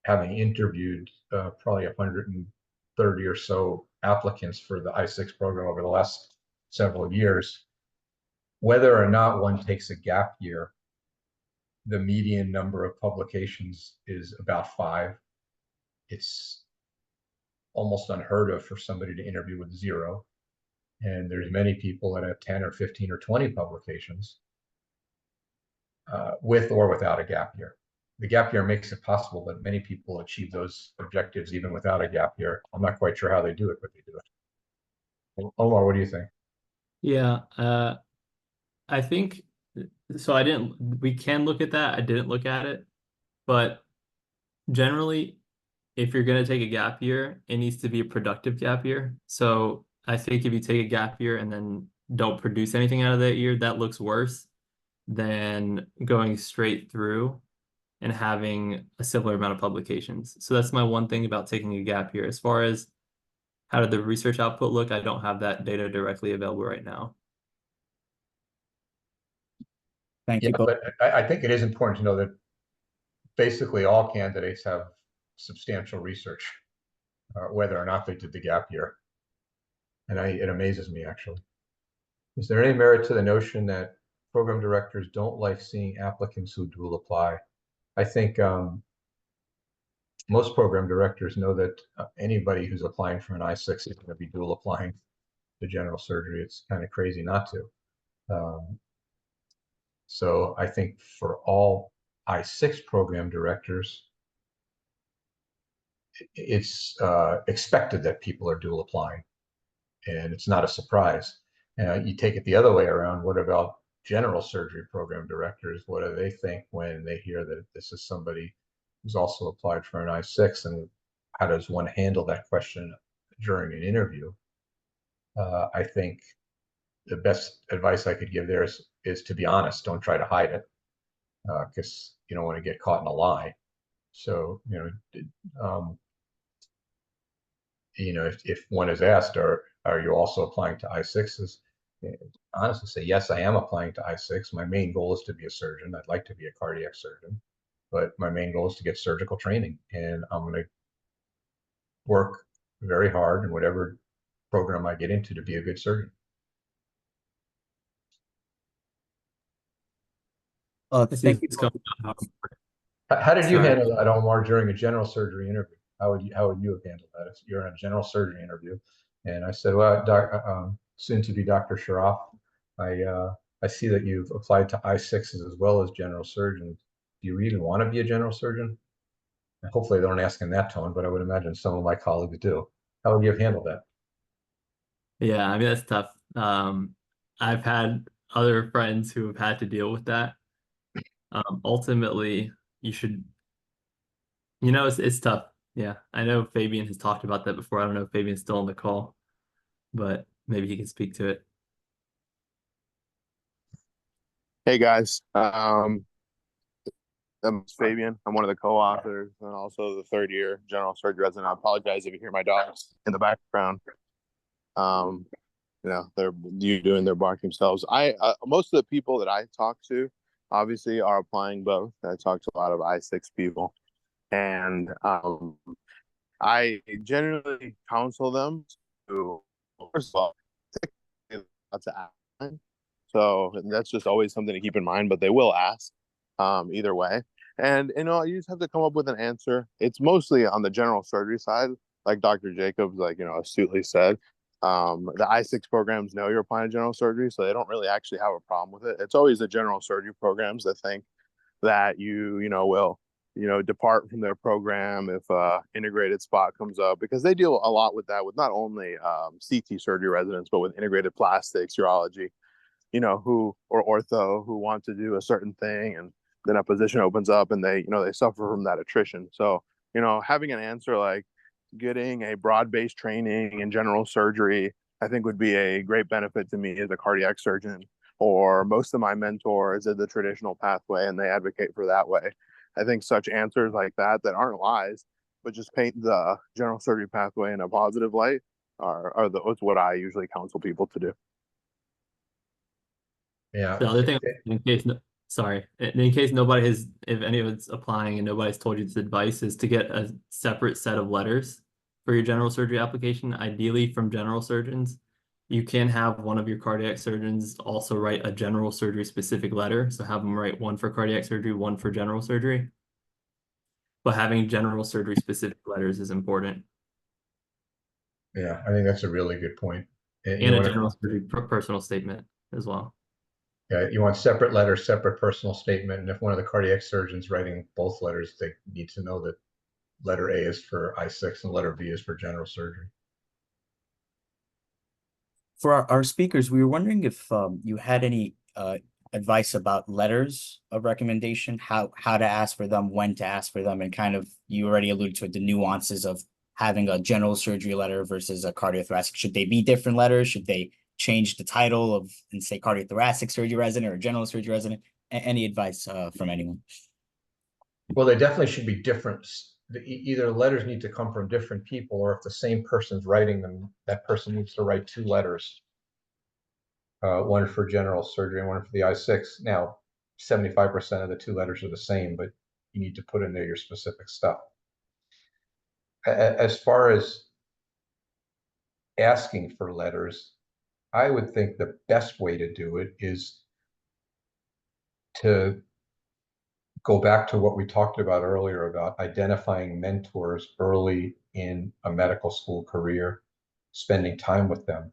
having interviewed probably 130 or so applicants for the I6 program over the last several years, whether or not one takes a gap year, the median number of publications is about 5. It's almost unheard of for somebody to interview with 0. And there's many people that have 10 or 15 or 20 publications with or without a gap year. The gap year makes it possible, but many people achieve those objectives even without a gap year. I'm not quite sure how they do it, but they do it. Omar, what do you think? Yeah, I think so. We can look at that. I didn't look at it, but generally, if you're going to take a gap year, it needs to be a productive gap year. So I think if you take a gap year and then don't produce anything out of that year, that looks worse than going straight through and having a similar amount of publications. So that's my one thing about taking a gap year. As far as how did the research output look, I don't have that data directly available right now. Thank Yeah, you both. but I think it is important to know that basically all candidates have substantial research, whether or not they did the gap year. And it amazes me, actually. Is there any merit to the notion that program directors don't like seeing applicants who dual apply? I think most program directors know that anybody who's applying for an I-6 is going to be dual applying to general surgery. It's kind of crazy not to. So I think for all I-6 program directors, it's expected that people are dual applying, and it's not a surprise. You take it the other way around. What about general surgery program directors? What do they think when they hear that this is somebody who's also applied for an I-6, and how does one handle that question during an interview? I think the best advice I could give there is to be honest. Don't try to hide it, because you don't want to get caught in a lie. So, if one is asked, are you also applying to I-6s? Honestly say, yes, I am applying to I-6. My main goal is to be a surgeon. I'd like to be a cardiac surgeon, but my main goal is to get surgical training, and I'm going to work very hard in whatever program I get into to be a good surgeon. Thank you. How did you Sorry. handle that, Omar, during a general surgery interview? How would you have handled that? You're in a general surgery interview, and I said, well, soon to be Dr. Sharaf, I see that you've applied to I-6s as well as general surgeons. Do you really want to be a general surgeon? And hopefully they don't ask in that tone, but I would imagine some of my colleagues do. How would you have handled that? Yeah, I mean, that's tough. I've had other friends who have had to deal with that. Ultimately, you should, it's tough. Yeah, I know Fabian has talked about that before. I don't know if Fabian's still on the call, but maybe he can speak to it. Hey guys, I'm Fabian. I'm one of the co-authors and also the third year general surgery resident. I apologize if you hear my dogs in the background. They're doing their bark themselves. Most of the people that I talk to obviously are applying both. I talk to a lot of I-6 people, and I generally counsel them to, first of all, to ask. So that's just always something to keep in mind, but they will ask either way. And, you just have to come up with an answer. It's mostly on the general surgery side, like Dr. Jacobs, astutely said. The I-6 programs know you're applying to general surgery, so they don't really actually have a problem with it. It's always the general surgery programs that think that you will, depart from their program if integrated spot comes up, because they deal a lot with that, with not only CT surgery residents, but with integrated plastics, urology, or ortho who want to do a certain thing, and then a position opens up and they suffer from that attrition. So, having an answer like getting a broad-based training in general surgery, I think would be a great benefit to me as a cardiac surgeon, or most of my mentors at the traditional pathway, and they advocate for that way. I think such answers like that aren't lies, but just paint the general surgery pathway in a positive light are what I usually counsel people to do. Yeah. The other thing, in case nobody has, if anyone's applying and nobody's told you this advice, is to get a separate set of letters for your general surgery application, ideally from general surgeons. You can have one of your cardiac surgeons also write a general surgery specific letter. So have them write one for cardiac surgery, one for general surgery. But having general surgery specific letters is important. Yeah, I think that's a really good point. And a general surgery personal statement as well. Yeah, you want separate letters, separate personal statement. And if one of the cardiac surgeons writing both letters, they need to know that letter A is for I-6 and letter B is for general surgery. For our speakers, we were wondering if you had any advice about letters of recommendation, how to ask for them, when to ask for them, and kind of, you already alluded to it, the nuances of having a general surgery letter versus a cardiothoracic. Should they be different letters? Should they change the title and say cardiothoracic surgery resident or general surgery resident? any advice from anyone? Well, they definitely should be different. Either letters need to come from different people, or if the same person's writing them, that person needs to write 2 letters. One for general surgery and one for the I6. Now, 75% of the 2 letters are the same, but you need to put in there your specific stuff. As far as asking for letters, I would think the best way to do it is to go back to what we talked about earlier about identifying mentors early in a medical school career, spending time with them,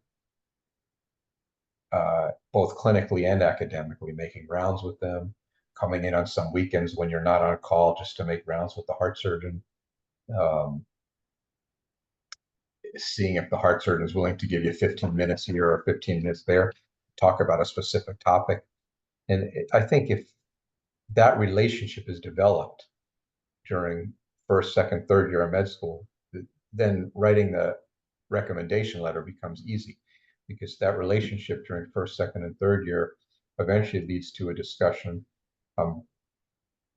both clinically and academically, making rounds with them, coming in on some weekends when you're not on call just to make rounds with the heart surgeon, seeing if the heart surgeon is willing to give you 15 minutes here or 15 minutes there, talk about a specific topic. And I think if that relationship is developed during first, second, third year of med school, then writing the recommendation letter becomes easy, because that relationship during first, second, and third year eventually leads to a discussion. I'm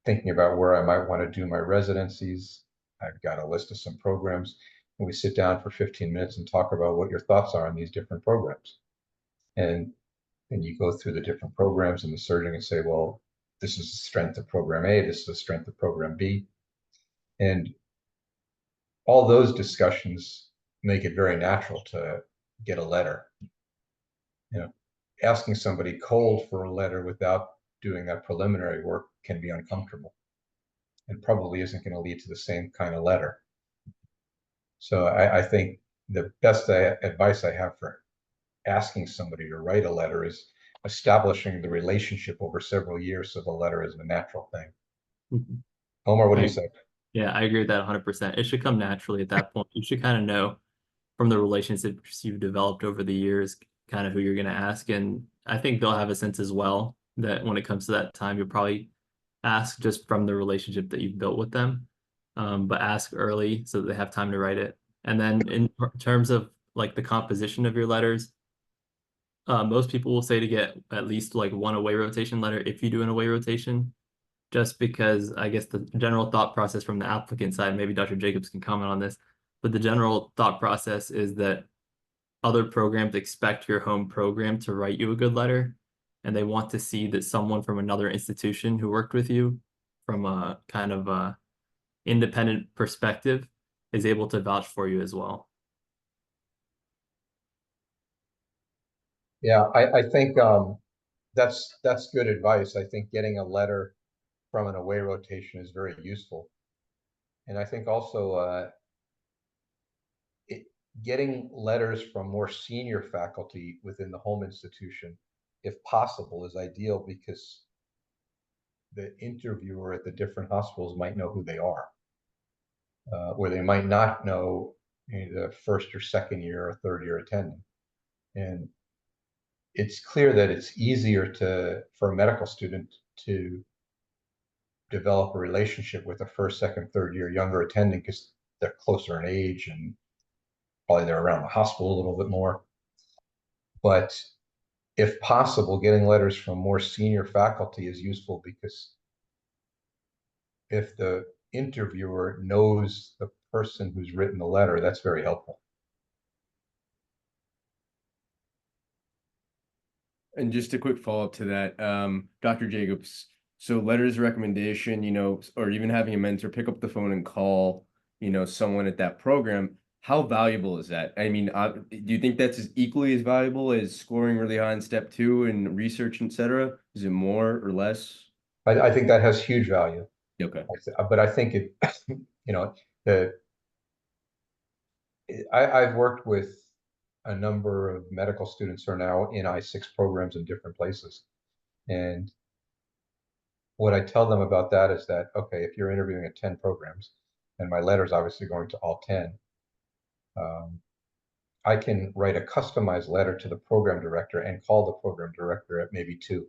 thinking about where I might want to do my residencies. I've got a list of some programs, and we sit down for 15 minutes and talk about what your thoughts are on these different programs. And you go through the different programs, and the surgeon can say, well, this is the strength of program A, this is the strength of program B. And all those discussions make it very natural to get a letter. You know, asking somebody cold for a letter without doing that preliminary work can be uncomfortable and probably isn't going to lead to the same kind of letter. So I think the best advice I have for asking somebody to write a letter is establishing the relationship over several years, so the letter is a natural thing. Mhm. Omar, what do you say? Yeah, I agree with that 100%. It should come naturally at that point. You should kind of know from the relationships you've developed over the years, kind of who you're going to ask. And I think they'll have a sense as well that when it comes to that time, you'll probably ask just from the relationship that you've built with them. But ask early so that they have time to write it. And then in terms of like the composition of your letters, most people will say to get at least like 1 away rotation letter if you do an away rotation, just because I guess the general thought process from the applicant side, maybe Dr. Jacobs can comment on this, but the general thought process is that other programs expect your home program to write you a good letter, and they want to see that someone from another institution who worked with you from a kind of independent perspective is able to vouch for you as well. Yeah, I think that's good advice. I think getting a letter from an away rotation is very useful. And I think also getting letters from more senior faculty within the home institution, if possible, is ideal, because the interviewer at the different hospitals might know who they are, or they might not know the first or second year or third year attending. And it's clear that it's easier for a medical student to develop a relationship with a first, second, third year younger attending, because they're closer in age and probably they're around the hospital a little bit more. But if possible, getting letters from more senior faculty is useful, because if the interviewer knows the person who's written the letter, that's very helpful. And just a quick follow-up to that, Dr. Jacobs, so letters of recommendation, or even having a mentor pick up the phone and call, someone at that program, how valuable is that? I mean, do you think that's equally as valuable as scoring really high in step 2 and research, et cetera? Is it more or less? I think that has huge value. Okay. But I think it, I've worked with a number of medical students who are now in I6 programs in different places. And what I tell them about that is that, okay, if you're interviewing at 10 programs, and my letter's obviously going to all 10, I can write a customized letter to the program director and call the program director at maybe 2,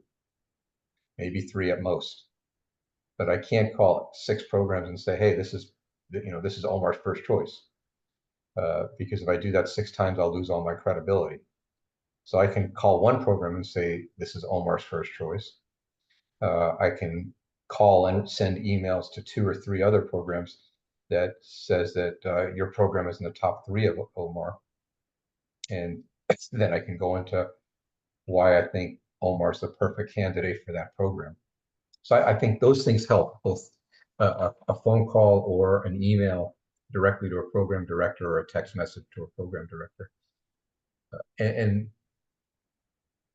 maybe 3 at most. But I can't call 6 programs and say, hey, this is Omar's first choice. Because if I do that 6 times, I'll lose all my credibility. So I can call one program and say, this is Omar's first choice. I can call and send emails to 2 or 3 other programs that says that your program is in the top 3 of OMAR. And then I can go into why I think OMAR is the perfect candidate for that program. So I think those things help, both a phone call or an email directly to a program director or a text message to a program director. And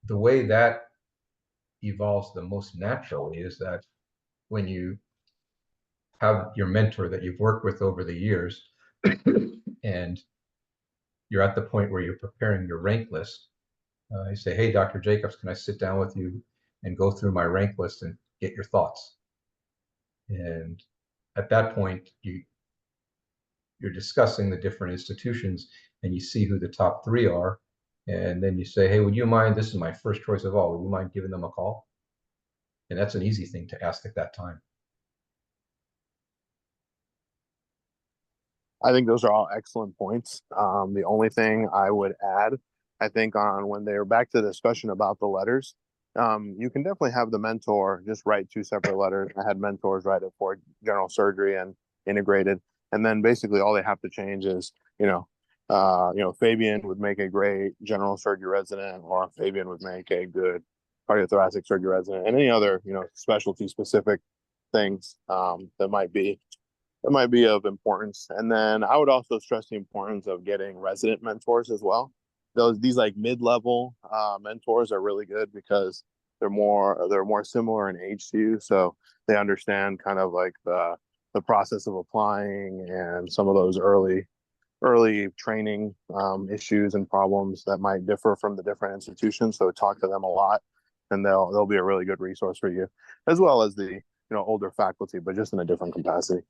the way that evolves the most naturally is that when you have your mentor that you've worked with over the years and you're at the point where you're preparing your rank list, you say, hey, Dr. Jacobs, can I sit down with you and go through my rank list and get your thoughts? And at that point, you're discussing the different institutions and you see who the top 3 are. And then you say, hey, would you mind, this is my first choice of all, would you mind giving them a call? And that's an easy thing to ask at that time. I think those are all excellent points. The only thing I would add, I think, on when they were back to the discussion about the letters, you can definitely have the mentor just write 2 separate letters. I had mentors write it for general surgery and integrated, and then basically all they have to change is, Fabian would make a great general surgery resident, or Fabian would make a good cardiothoracic surgery resident, and any other, specialty specific things that might be of importance. And then I would also stress the importance of getting resident mentors as well. These like mid-level mentors are really good because they're more similar in age to you, so they understand kind of like the process of applying and some of those early training issues and problems that might differ from the different institutions. So talk to them a lot, and they'll be a really good resource for you, as well as the older faculty, but just in a different capacity.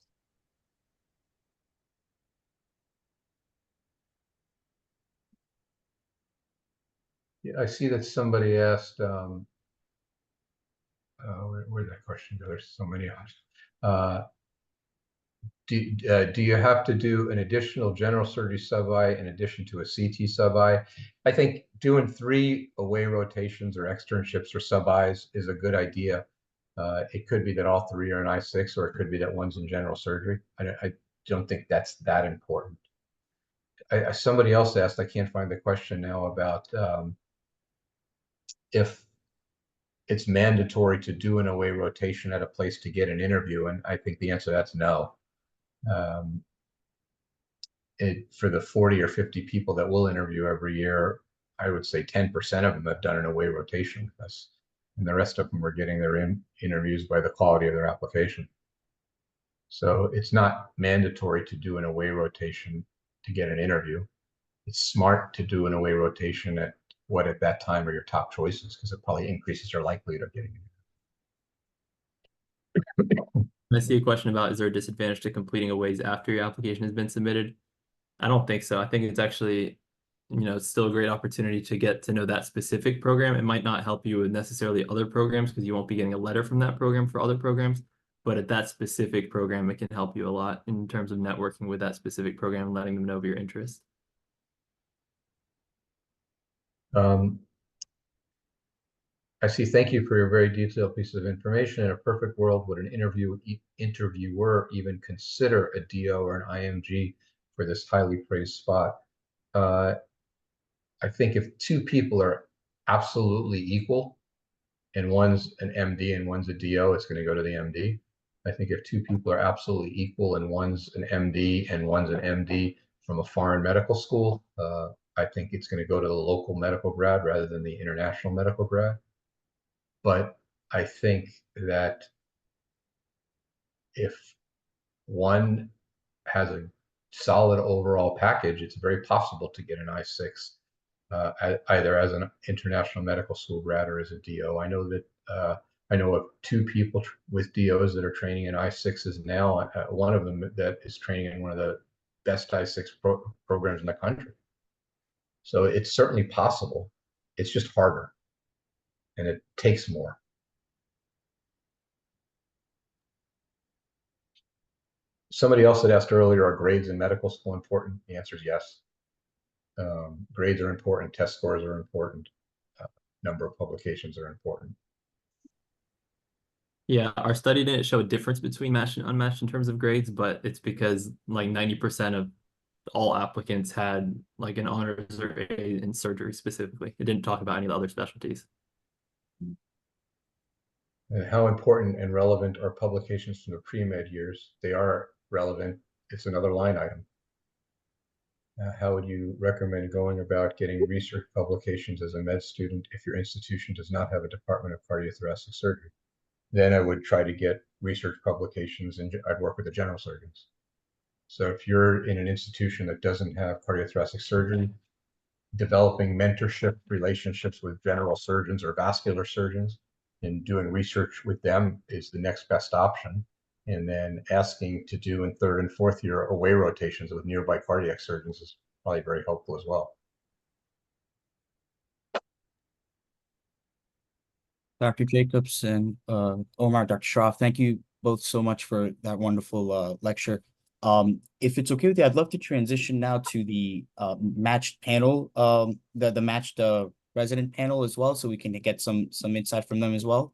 Yeah, I see that somebody asked, where'd that question go? There's so many of do you have to do an additional general surgery sub-I in addition to a CT sub-I? I think doing 3 away rotations or externships or sub-Is is a good idea. It could be that all 3 are in I6, or it could be that one's in general surgery. I don't think that's that important. Somebody else asked, I can't find the question now, about if it's mandatory to do an away rotation at a place to get an interview, and I think the answer to that's no. For the 40 or 50 people that we'll interview every year, I would say 10% of them have done an away rotation with us, and the rest of them are getting their interviews by the quality of their application. So it's not mandatory to do an away rotation to get an interview. It's smart to do an away rotation at what at that time are your top choices, because it probably increases your likelihood of getting it. I see a question about, is there a disadvantage to completing aways after your application has been submitted? I don't think so. I think it's actually, it's still a great opportunity to get to know that specific program. It might not help you with necessarily other programs because you won't be getting a letter from that program for other programs. But at that specific program, it can help you a lot in terms of networking with that specific program and letting them know of your interest. I see. Thank you for your very detailed piece of information. In a perfect world, would an interviewer even consider a DO or an IMG for this highly praised spot? I think if 2 people are absolutely equal, and one's an MD and one's a DO, it's going to go to the MD. I think if 2 people are absolutely equal and one's an MD and one's an MD from a foreign medical school, I think it's going to go to the local medical grad rather than the international medical grad. But I think that if one has a solid overall package, it's very possible to get an I6 either as an international medical school grad or as a DO. I know that I know of 2 people with DOs that are training in I6s now. One of them that is training in one of the best I6 programs in the country. So it's certainly possible. It's just harder, and it takes more. Somebody else had asked earlier, are grades in medical school important? The answer is yes. Grades are important. Test scores are important. Number of publications are important. Yeah, our study didn't show a difference between matched and unmatched in terms of grades, but it's because like 90% of all applicants had like an honors or A in surgery specifically. It didn't talk about any of the other specialties. And how important and relevant are publications from the pre-med years? They are relevant. It's another line item. How would you recommend going about getting research publications as a med student if your institution does not have a department of cardiothoracic surgery? Then I would try to get research publications, and I'd work with the general surgeons. So if you're in an institution that doesn't have cardiothoracic surgery, developing mentorship relationships with general surgeons or vascular surgeons and doing research with them is the next best option. And then asking to do in third and fourth year away rotations with nearby cardiac surgeons is probably very helpful as well. Dr. Jacobs and Omar, Dr. Shroff, thank you both so much for that wonderful lecture. If it's okay with you, I'd love to transition now to the matched panel, the matched resident panel as well, so we can get some insight from them as well.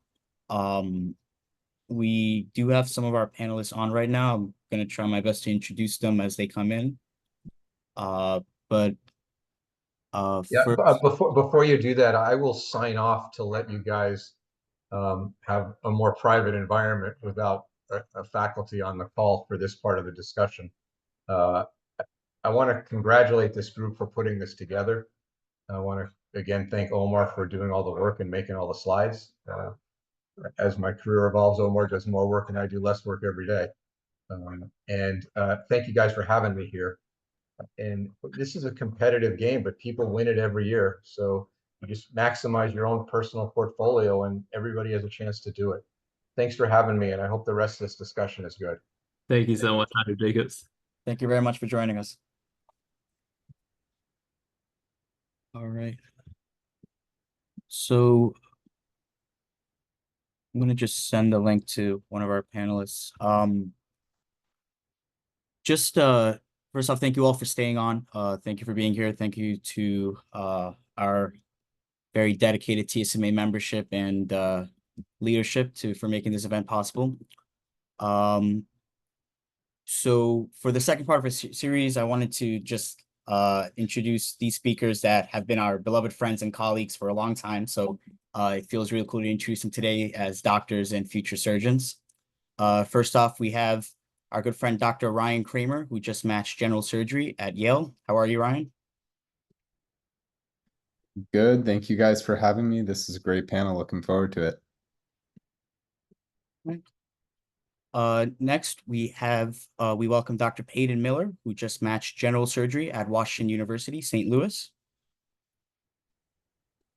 We do have some of our panelists on right now. I'm going to try my best to introduce them as they come in. Before you do that, I will sign off to let you guys have a more private environment without a faculty on the call for this part of the discussion. I want to congratulate this group for putting this together. I want to again thank Omar for doing all the work and making all the slides. As my career evolves, Omar does more work and I do less work every day. Thank you guys for having me here. And this is a competitive game, but people win it every year. So you just maximize your own personal portfolio and everybody has a chance to do it. Thanks for having me, and I hope the rest of this discussion is good. Thank you so much, Dr. Jacobs. Thank you very much for joining us. All right. So I'm going to just send a link to one of our panelists. First off, thank you all for staying on. Thank you for being here. Thank you to our very dedicated TSMA membership and leadership for making this event possible. So for the second part of our series, I wanted to just introduce these speakers that have been our beloved friends and colleagues for a long time. So it feels really cool to introduce them today as doctors and future surgeons. First off, we have our good friend, Dr. Ryan Kramer, who just matched general surgery at Yale. How are you, Ryan? Good. Thank you guys for having me. This is a great panel. Looking forward to it. Next, we welcome Dr. Peyton Miller, who just matched general surgery at Washington University, St. Louis.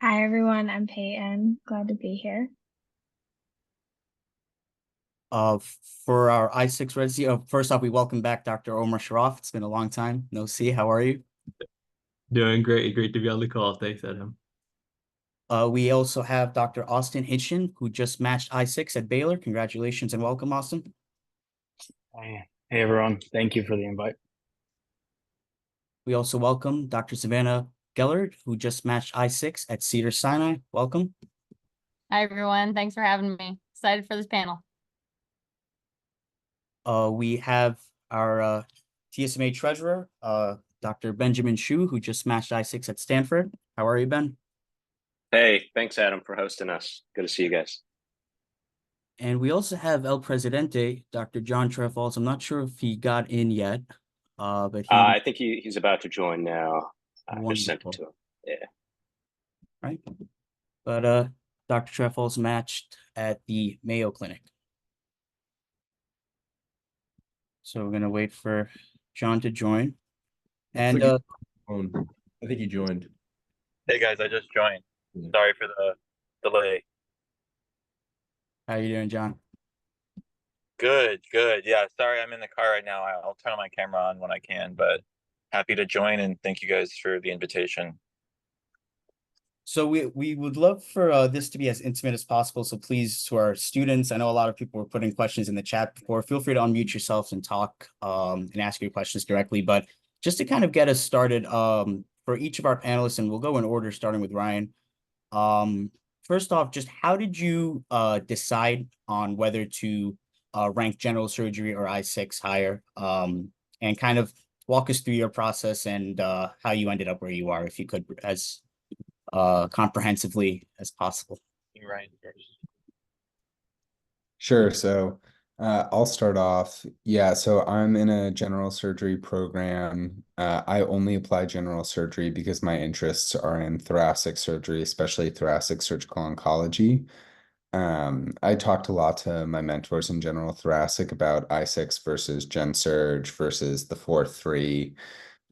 Hi, everyone. I'm Peyton. Glad to be here. For our I6 residency, first off, we welcome back Dr. Omar Shroff. It's been a long time. No see. How are you? Doing great. Great to be on the call. Thanks, Adam. We also have Dr. Austin Hitchin, who just matched I6 at Baylor. Congratulations and welcome, Austin. Hey everyone. Thank you for the invite. We also welcome Dr. Savannah Gellert, who just matched I6 at Cedars-Sinai. Welcome. Hi, everyone. Thanks for having me. Excited for this panel. We have our TSMA treasurer, Dr. Benjamin Shu, who just matched I6 at Stanford. How are you, Ben? Hey, thanks, Adam, for hosting us. Good to see you guys. And we also have El Presidente, Dr. John Trefoils. I'm not sure if he got in yet, but I think he's about to join now. I just sent it to him. Yeah. Right. But Dr. Trefoils matched at the Mayo Clinic. So we're gonna wait for John to join. And I think he joined. Hey guys, I just joined. Sorry for the delay. How you doing, John? Good. Yeah, sorry I'm in the car right now. I'll turn my camera on when I can, but happy to join and thank you guys for the invitation. So we would love for this to be as intimate as possible. So please, to our students, I know a lot of people were putting questions in the chat before. Feel free to unmute yourselves and talk and ask your questions directly. But just to kind of get us started, for each of our panelists, and we'll go in order, starting with Ryan. For first off, just how did you decide on whether to rank general surgery or I6 higher? And kind of walk us through your process and how you ended up where you are, if you could, as comprehensively as possible. Ryan first. Sure. So I'll start off. Yeah, so I'm in a general surgery program. I only apply general surgery because my interests are in thoracic surgery, especially thoracic surgical oncology. I talked a lot to my mentors in general thoracic about I6 versus Gen Surg versus the 4-3.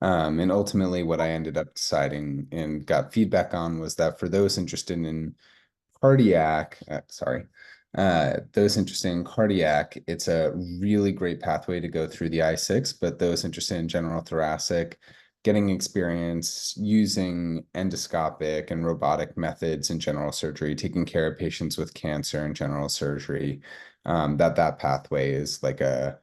And ultimately, what I ended up deciding and got feedback on was that for those interested in cardiac, those interested in cardiac, it's a really great pathway to go through the I6, but those interested in general thoracic, getting experience using endoscopic and robotic methods in general surgery, taking care of patients with cancer in general surgery, that pathway is like a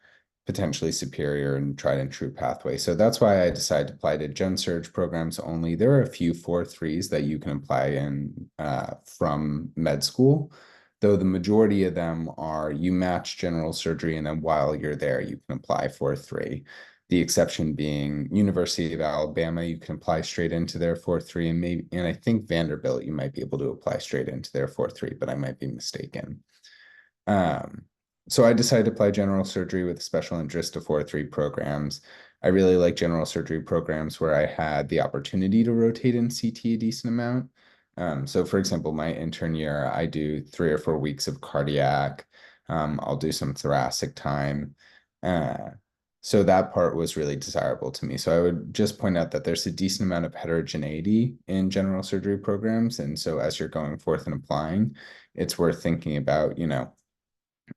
potentially superior and tried and true pathway. So that's why I decided to apply to Gen Surg programs only. There are a few 4-3s that you can apply in from med school, though the majority of them are you match general surgery, and then while you're there, you can apply 4-3. The exception being University of Alabama, you can apply straight into their 4-3, and I think Vanderbilt, you might be able to apply straight into their 4-3, but I might be mistaken. So I decided to apply general surgery with a special interest to 4-3 programs. I really like general surgery programs where I had the opportunity to rotate in CT a decent amount. So for example, my intern year, I do 3 or 4 weeks of cardiac. I'll do some thoracic time. So that part was really desirable to me. So I would just point out that there's a decent amount of heterogeneity in general surgery programs. And so as you're going forth and applying, it's worth thinking about,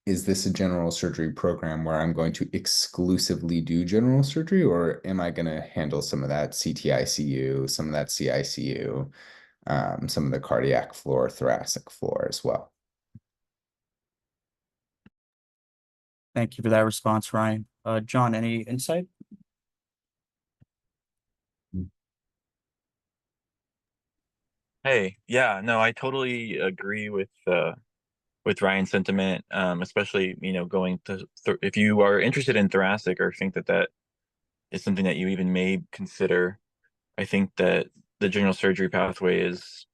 is this a general surgery program where I'm going to exclusively do general surgery, or am I going to handle some of that CTICU, some of that CICU, some of the cardiac floor, thoracic floor as well? Thank you for that response, Ryan. John, any insight? Hey, yeah, no, I totally agree with Ryan's sentiment, especially, going to if you are interested in thoracic or think that that is something that you even may consider. I think that the general surgery pathway is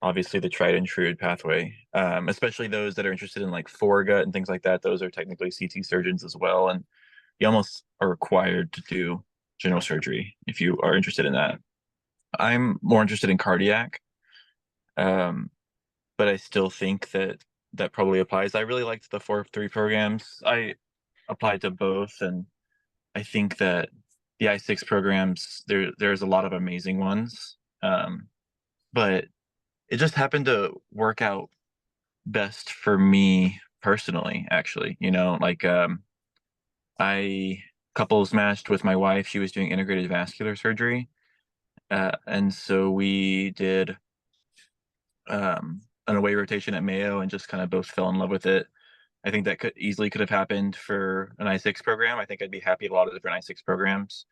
obviously the tried and true pathway, especially those that are interested in like foregut and things like that. Those are technically CT surgeons as well, and you almost are required to do general surgery if you are interested in that. I'm more interested in cardiac, but I still think that that probably applies. I really liked the 4-3 programs. I applied to both, and I think that the I6 programs, there's a lot of amazing ones, but it just happened to work out best for me personally, actually. Like I couples matched with my wife. She was doing integrated vascular surgery, and so we did an away rotation at Mayo and just kind of both fell in love with it. I think that could have happened for an I6 program. I think I'd be happy at a lot of different I6 programs.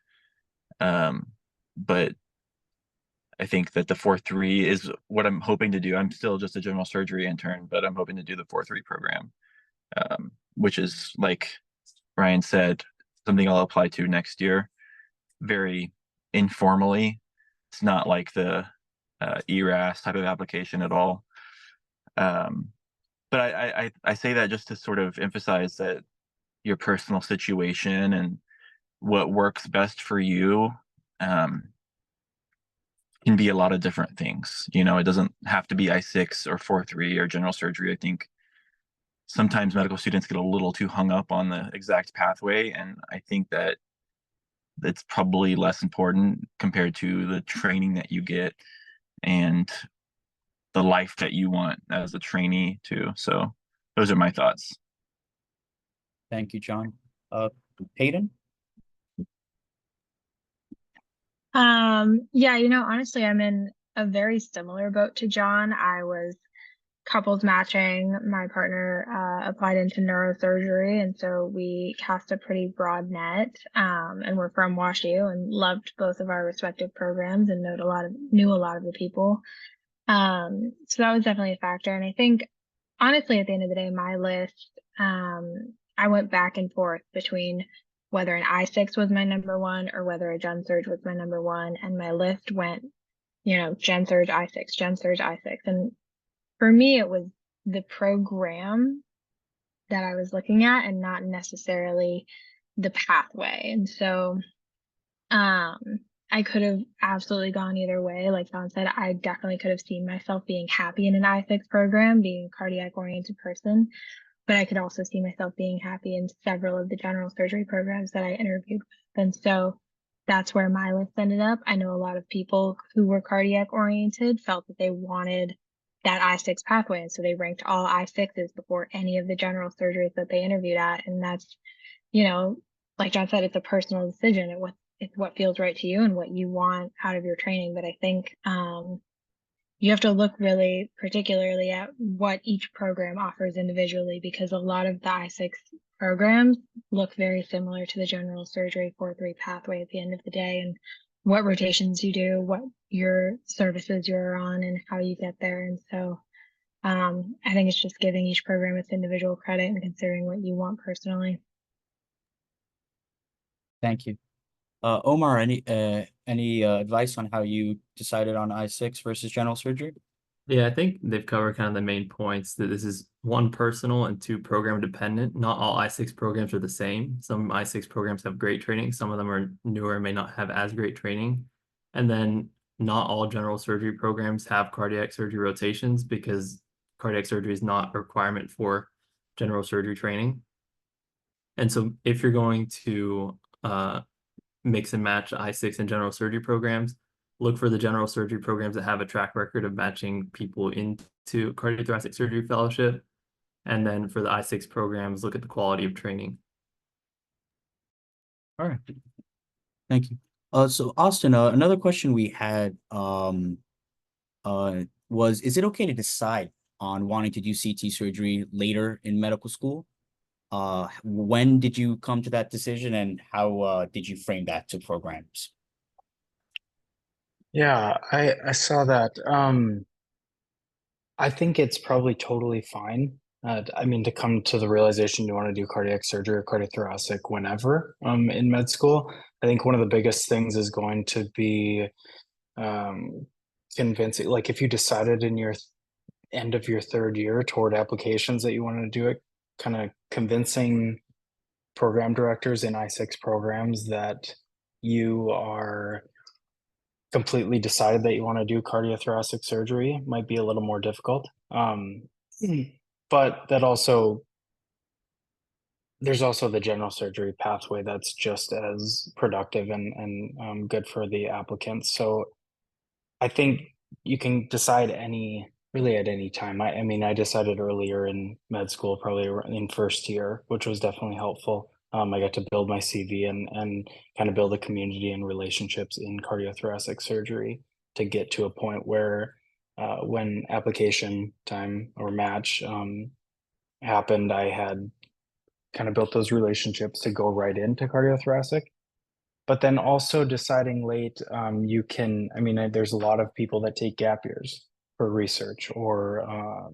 But I think that the 4-3 is what I'm hoping to do. I'm still just a general surgery intern, but I'm hoping to do the 4-3 program, which is, like Ryan said, something I'll apply to next year, very informally. It's not like the ERAS type of application at all. But I say that just to sort of emphasize that your personal situation and what works best for you can be a lot of different things. It doesn't have to be I6 or 4-3 or general surgery. I think sometimes medical students get a little too hung up on the exact pathway, and I think that it's probably less important compared to the training that you get and the life that you want as a trainee too. So those are my thoughts. Thank you, John. Peyton? Yeah, honestly, I'm in a very similar boat to John. I was couples matching. My partner applied into neurosurgery, and so we cast a pretty broad net. And we're from WashU and loved both of our respective programs and knew a lot of the people. So that was definitely a factor. And I think honestly, at the end of the day, my list, I went back and forth between whether an I6 was my number one or whether a Gen Surg was my number one. And my list went, Gen Surg, I6, Gen Surg, I6. And for me, it was the program that I was looking at and not necessarily the pathway. And so, I could have absolutely gone either way. Like John said, I definitely could have seen myself being happy in an I6 program, being a cardiac oriented person, but I could also see myself being happy in several of the general surgery programs that I interviewed with. And so that's where my list ended up. I know a lot of people who were cardiac oriented felt that they wanted that I6 pathway. And so they ranked all I6s before any of the general surgeries that they interviewed at. And that's, like John said, it's a personal decision. It's what feels right to you and what you want out of your training. But I think you have to look really particularly at what each program offers individually, because a lot of the I6 programs look very similar to the general surgery 4-3 pathway at the end of the day, and what rotations you do, what your services you're on, and how you get there. And so I think it's just giving each program its individual credit and considering what you want personally. Thank you. Omar, any advice on how you decided on I6 versus general surgery? Yeah, I think they've covered kind of the main points, that this is one, personal, and two, program dependent. Not all I6 programs are the same. Some I6 programs have great training. Some of them are newer and may not have as great training. And then not all general surgery programs have cardiac surgery rotations, because cardiac surgery is not a requirement for general surgery training. And so if you're going to mix and match I6 and general surgery programs, look for the general surgery programs that have a track record of matching people into cardiothoracic surgery fellowship. And then for the I6 programs, look at the quality of training. All right. Thank you. So Austin, another question we had was, is it okay to decide on wanting to do CT surgery later in medical school? When did you come to that decision, and how did you frame that to programs? Yeah, I saw that. I think it's probably totally fine. I mean, to come to the realization you want to do cardiac surgery or cardiothoracic whenever in med school. I think one of the biggest things is going to be convincing. Like if you decided in your end of your third year toward applications that you wanted to do it, kind of convincing program directors in I6 programs that you are completely decided that you want to do cardiothoracic surgery might be a little more difficult. But that also, there's also the general surgery pathway that's just as productive and good for the applicants. So I think you can decide really at any time. I mean, I decided earlier in med school, probably in first year, which was definitely helpful. I got to build my CV and kind of build a community and relationships in cardiothoracic surgery to get to a point where when application time or match happened, I had kind of built those relationships to go right into cardiothoracic. But then also deciding late, there's a lot of people that take gap years for research or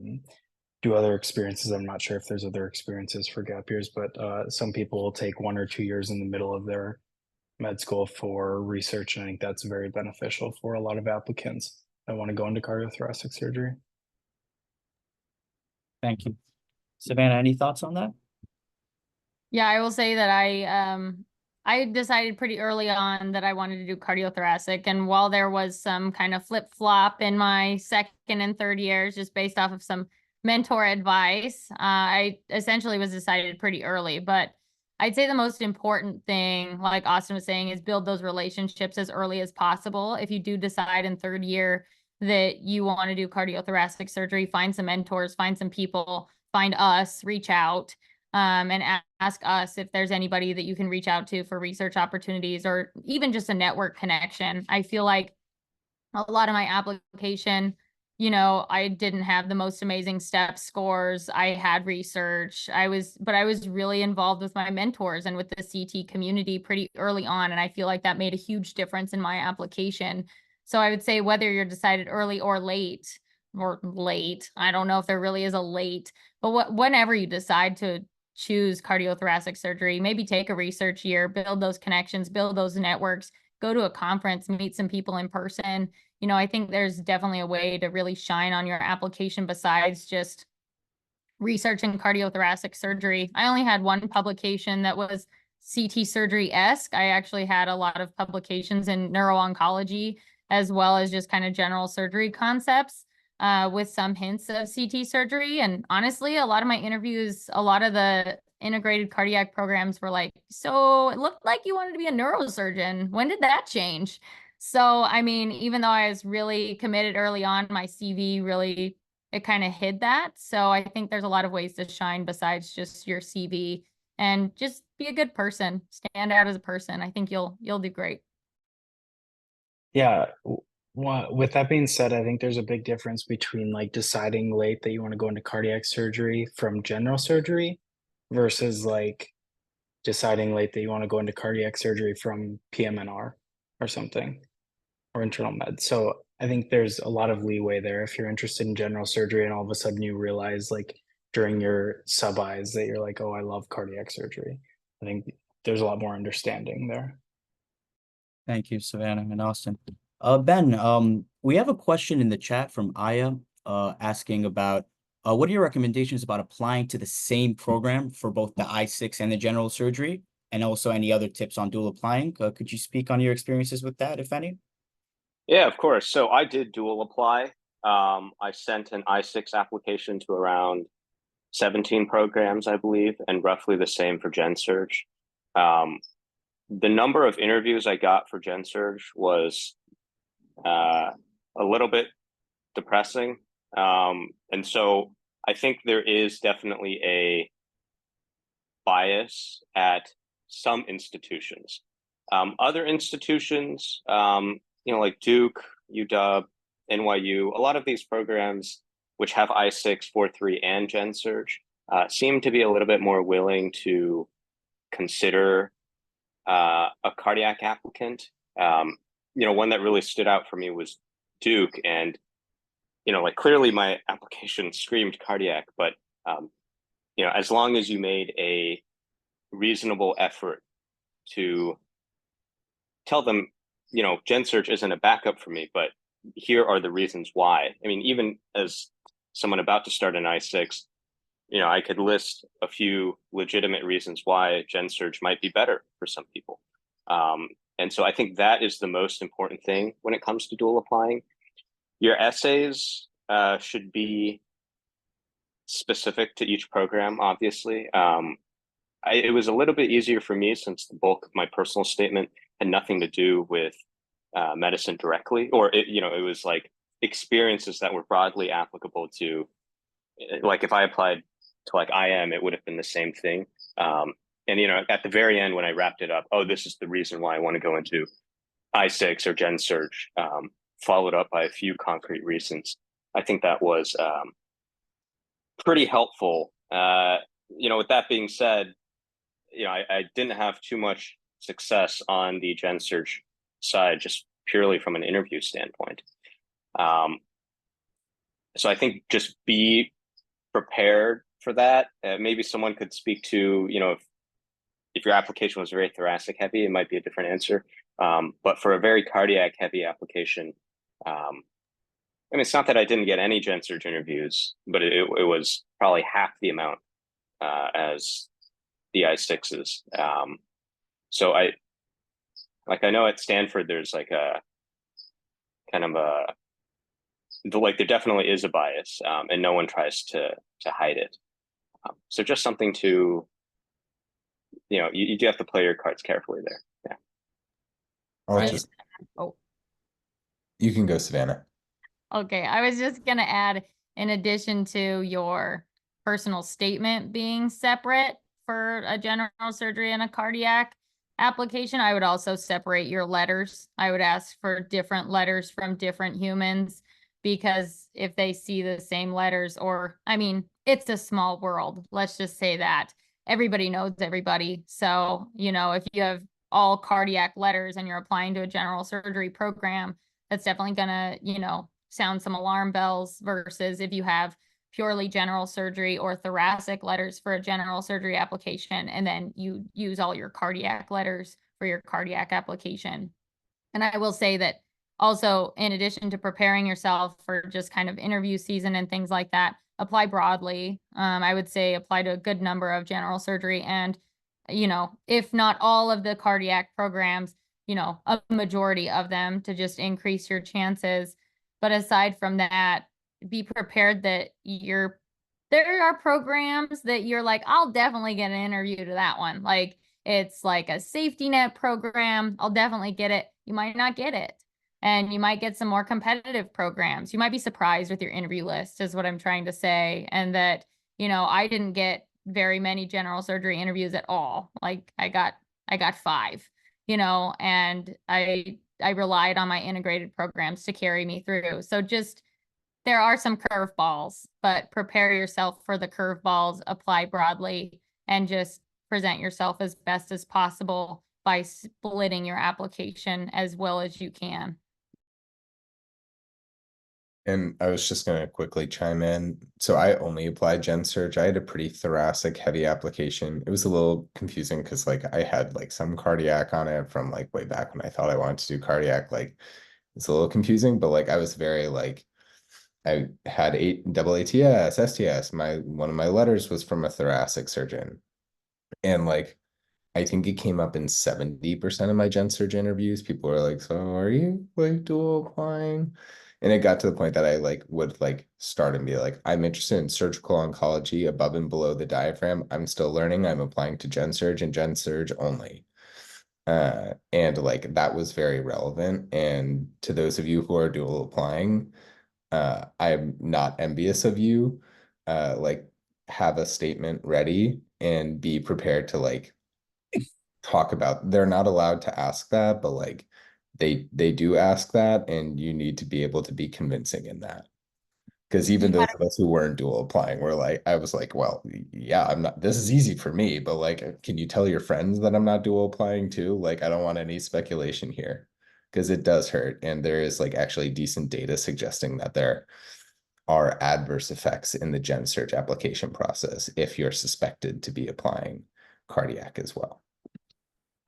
do other experiences. I'm not sure if there's other experiences for gap years, but some people will take 1 or 2 years in the middle of their med school for research. And I think that's very beneficial for a lot of applicants that want to go into cardiothoracic surgery. Thank you. Savannah, any thoughts on that? Yeah, I will say that I decided pretty early on that I wanted to do cardiothoracic. And while there was some kind of flip-flop in my second and third years, just based off of some mentor advice, I essentially was decided pretty early. But I'd say the most important thing, like Austin was saying, is build those relationships as early as possible. If you do decide in third year that you want to do cardiothoracic surgery, find some mentors, find some people, find us, reach out. And ask us if there's anybody that you can reach out to for research opportunities or even just a network connection. I feel like a lot of my application, I didn't have the most amazing step scores. I had research. But I was really involved with my mentors and with the CT community pretty early on. And I feel like that made a huge difference in my application. So I would say whether you're decided early or late, or late. I don't know if there really is a late, but whenever you decide to choose cardiothoracic surgery, maybe take a research year, build those connections, build those networks, go to a conference, meet some people in person. You know, I think there's definitely a way to really shine on your application besides just researching cardiothoracic surgery. I only had one publication that was CT surgery-esque. I actually had a lot of publications in neuro-oncology as well as just kind of general surgery concepts with some hints of CT surgery. And honestly, a lot of my interviews, a lot of the integrated cardiac programs were like, so it looked like you wanted to be a neurosurgeon. When did that change? So, I mean, even though I was really committed early on, my CV really, it kind of hid that. So I think there's a lot of ways to shine besides just your CV, and just be a good person, stand out as a person. I think you'll do great. Yeah. With that being said, I think there's a big difference between like deciding late that you want to go into cardiac surgery from general surgery versus like deciding late that you want to go into cardiac surgery from PMNR or something, or internal med. So I think there's a lot of leeway there if you're interested in general surgery and all of a sudden you realize like during your sub-Is that you're like, oh, I love cardiac surgery. I think there's a lot more understanding there. Thank you, Savannah and Austin. Ben, we have a question in the chat from Aya, asking about what are your recommendations about applying to the same program for both the I6 and the general surgery, and also any other tips on dual applying? Could you speak on your experiences with that, if any? Yeah, of course. So I did dual apply. I sent an I6 application to around 17 programs, I believe, and roughly the same for Gen Surg. The number of interviews I got for Gen Surg was a little bit depressing. And so I think there is definitely a bias at some institutions. Other institutions, like Duke, UW, NYU, a lot of these programs which have I6, 4.3, and Gen Surg seem to be a little bit more willing to consider a cardiac applicant. One that really stood out for me was Duke, and clearly my application screamed cardiac, but as long as you made a reasonable effort to tell them, Gen Surg isn't a backup for me, but here are the reasons why. I mean, even as someone about to start an I6, I could list a few legitimate reasons why Gen Surg might be better for some people. And so I think that is the most important thing when it comes to dual applying. Your essays should be specific to each program, obviously. It was a little bit easier for me since the bulk of my personal statement had nothing to do with medicine directly, or it was like experiences that were broadly applicable to, like if I applied to like IM, it would have been the same thing. And at the very end when I wrapped it up, oh, this is the reason why I want to go into I6 or Gen Surg, followed up by a few concrete reasons. I think that was pretty helpful. With that being said, I didn't have too much success on the Gen Surg side, just purely from an interview standpoint. So I think just be prepared for that. Maybe someone could speak to, if your application was very thoracic heavy, it might be a different answer. But for a very cardiac heavy application, it's not that I didn't get any Gen Surg interviews, but it was probably half the amount as the I6s. So I know at Stanford, there's like a kind of there definitely is a bias, and no one tries to hide it. So just something to, you do have to play your cards carefully there. Yeah. You can go, Savannah. Okay, I was just going to add, in addition to your personal statement being separate for a general surgery and a cardiac application, I would also separate your letters. I would ask for different letters from different humans, because if they see the same letters, or, it's a small world. Let's just say that. Everybody knows everybody. So, if you have all cardiac letters and you're applying to a general surgery program, that's definitely going to, sound some alarm bells versus if you have purely general surgery or thoracic letters for a general surgery application, and then you use all your cardiac letters for your cardiac application. And I will say that also, in addition to preparing yourself for just kind of interview season and things like that, apply broadly. I would say apply to a good number of general surgery and, you know, if not all of the cardiac programs, you know, a majority of them to just increase your chances. But aside from that, be prepared that there are programs that you're like, I'll definitely get an interview to that one. Like, it's like a safety net program. I'll definitely get it. You might not get it. And you might get some more competitive programs. You might be surprised with your interview list, is what I'm trying to say. And that, you know, I didn't get very many general surgery interviews at all. Like I got 5, you know, and I relied on my integrated programs to carry me through. So just, there are some curveballs, but prepare yourself for the curveballs, apply broadly, and just present yourself as best as possible by splitting your application as well as you can. And I was just gonna quickly chime in. So I only applied Gen Surg. I had a pretty thoracic heavy application. It was a little confusing because like I had like some cardiac on it from like way back when I thought I wanted to do cardiac. Like it's a little confusing, but like I was very like I had 8 double ATS, STS. One of my letters was from a thoracic surgeon. And like I think it came up in 70% of my Gen Surg interviews. People were like, so are you like dual applying? And it got to the point that I like would like start and be like, I'm interested in surgical oncology above and below the diaphragm. I'm still learning. I'm applying to Gen Surg and Gen Surg only. And like that was very relevant. And to those of you who are dual applying, I'm not envious of you. Like have a statement ready and be prepared to like talk about. They're not allowed to ask that, but like they do ask that, and you need to be able to be convincing in that. Because even those of us who weren't dual applying were like, I was like, well, yeah, I'm not, this is easy for me, but like, can you tell your friends that I'm not dual applying too? Like, I don't want any speculation here because it does hurt. And there is like actually decent data suggesting that there are adverse effects in the Gen Surg application process if you're suspected to be applying cardiac as well.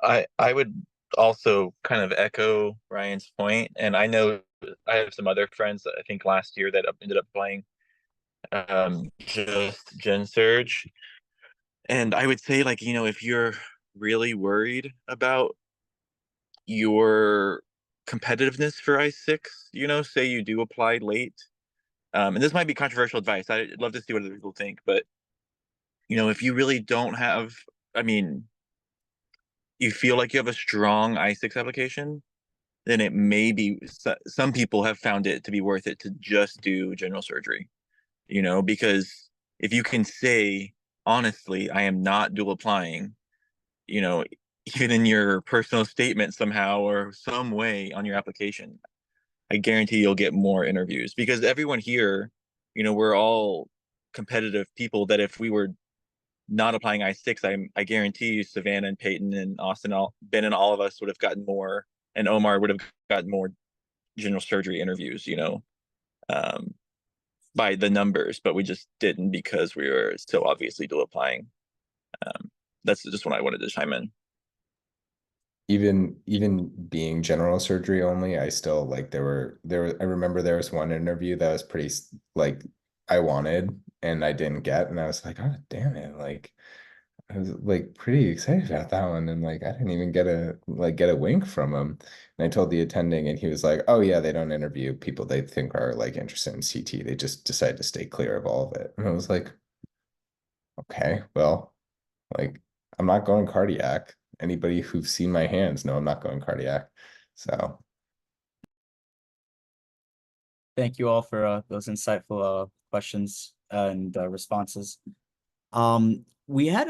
I would also kind of echo Ryan's point, and I know I have some other friends that I think last year that ended up playing just Gen Surge. And I would say, like, you know, if you're really worried about your competitiveness for I6, you know, say you do apply late, and this might be controversial advice. I'd love to see what other people think, but you know, if you really don't have, I mean, you feel like you have a strong I6 application, then it may be, some people have found it to be worth it to just do general surgery, you know, because if you can say, honestly, I am not dual applying, you know, even in your personal statement somehow or some way on your application, I guarantee you'll get more interviews because everyone here, you know, we're all competitive people that if we were not applying I6, I guarantee you Savannah and Peyton and Austin, Ben and all of us would have gotten more, and Omar would have gotten more general surgery interviews, you know, by the numbers, but we just didn't because we were so obviously dual applying. That's just what I wanted to chime in. Even being general surgery only, I still like I remember there was one interview that was pretty like I wanted and I didn't get, and I was like, oh damn it, like I was like pretty excited about that one, and like I didn't even get a wink from him. And I told the attending, and he was like, oh yeah, they don't interview people they think are like interested in CT. They just decide to stay clear of all of it. And I was like, okay, well, like I'm not going cardiac. Anybody who's seen my hands know I'm not going cardiac. So Thank you all for those insightful questions and responses. We had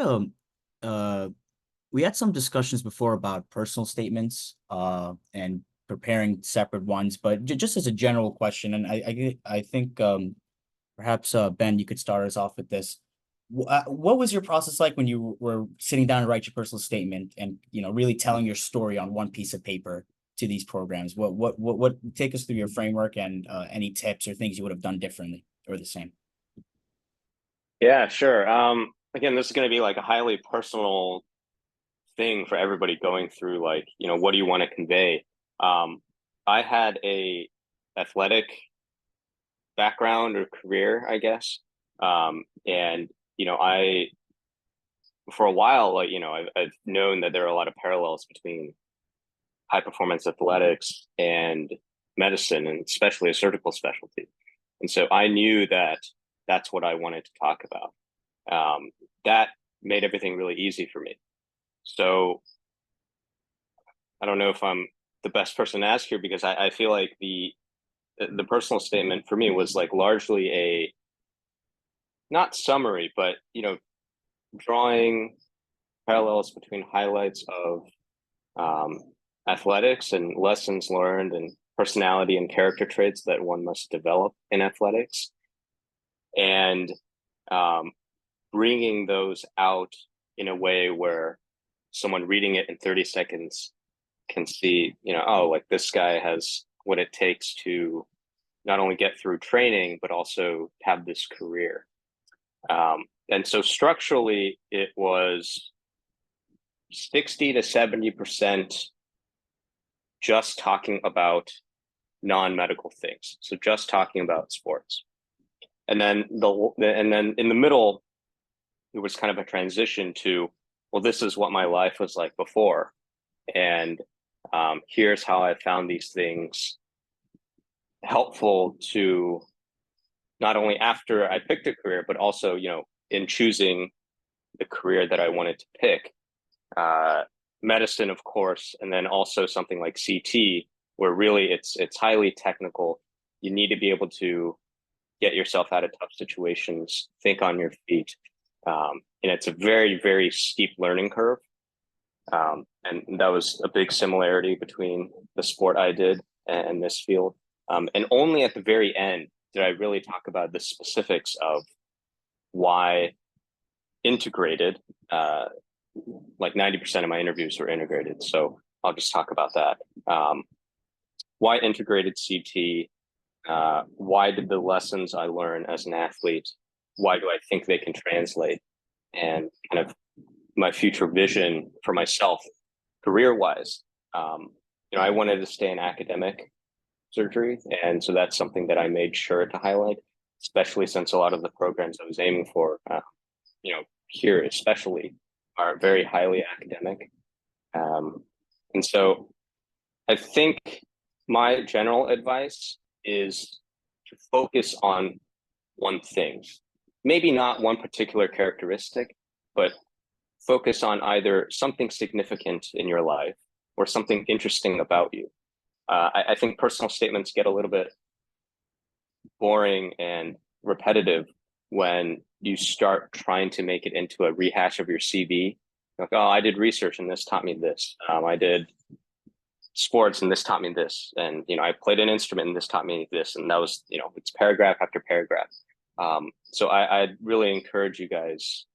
some discussions before about personal statements and preparing separate ones, but just as a general question, and I think perhaps Ben, you could start us off with this. What was your process like when you were sitting down to write your personal statement and, you know, really telling your story on one piece of paper? to these programs? What take us through your framework and any tips or things you would have done differently or the same? Yeah, sure. Again, this is going to be like a highly personal thing for everybody going through, like, what do you want to convey? I had a athletic background or career, I guess. And, I, for a while, like, I've known that there are a lot of parallels between high performance athletics and medicine, and especially a surgical specialty. And so I knew that that's what I wanted to talk about. That made everything really easy for me. So I don't know if I'm the best person to ask here, because I feel like the personal statement for me was like largely a, not summary, but drawing parallels between highlights of athletics and lessons learned and personality and character traits that one must develop in athletics, and bringing those out in a way where someone reading it in 30 seconds can see, oh, like this guy has what it takes to not only get through training, but also have this career. And so structurally, it was 60 to 70% just talking about non-medical things. So just talking about sports. And then in the middle, it was kind of a transition to, well, this is what my life was like before. And here's how I found these things helpful to not only after I picked a career, but also, in choosing the career that I wanted to pick. Medicine, of course, and then also something like CT, where really it's highly technical. You need to be able to get yourself out of tough situations, think on your feet. And it's a very, very steep learning curve. And that was a big similarity between the sport I did and this field. And only at the very end did I really talk about the specifics of why integrated, like 90% of my interviews were integrated. So I'll just talk about that. Why integrated CT? Why did the lessons I learned as an athlete, why do I think they can translate? And kind of my future vision for myself, career-wise. I wanted to stay in academic surgery. And so that's something that I made sure to highlight, especially since a lot of the programs I was aiming for, here especially, are very highly academic. And so I think my general advice is to focus on one thing, maybe not one particular characteristic, but focus on either something significant in your life or something interesting about you. I think personal statements get a little bit boring and repetitive when you start trying to make it into a rehash of your CV. Like, oh, I did research and this taught me this. I did sports and this taught me this. And, I played an instrument and this taught me this. And that was, it's paragraph after paragraph. So I really encourage you guys.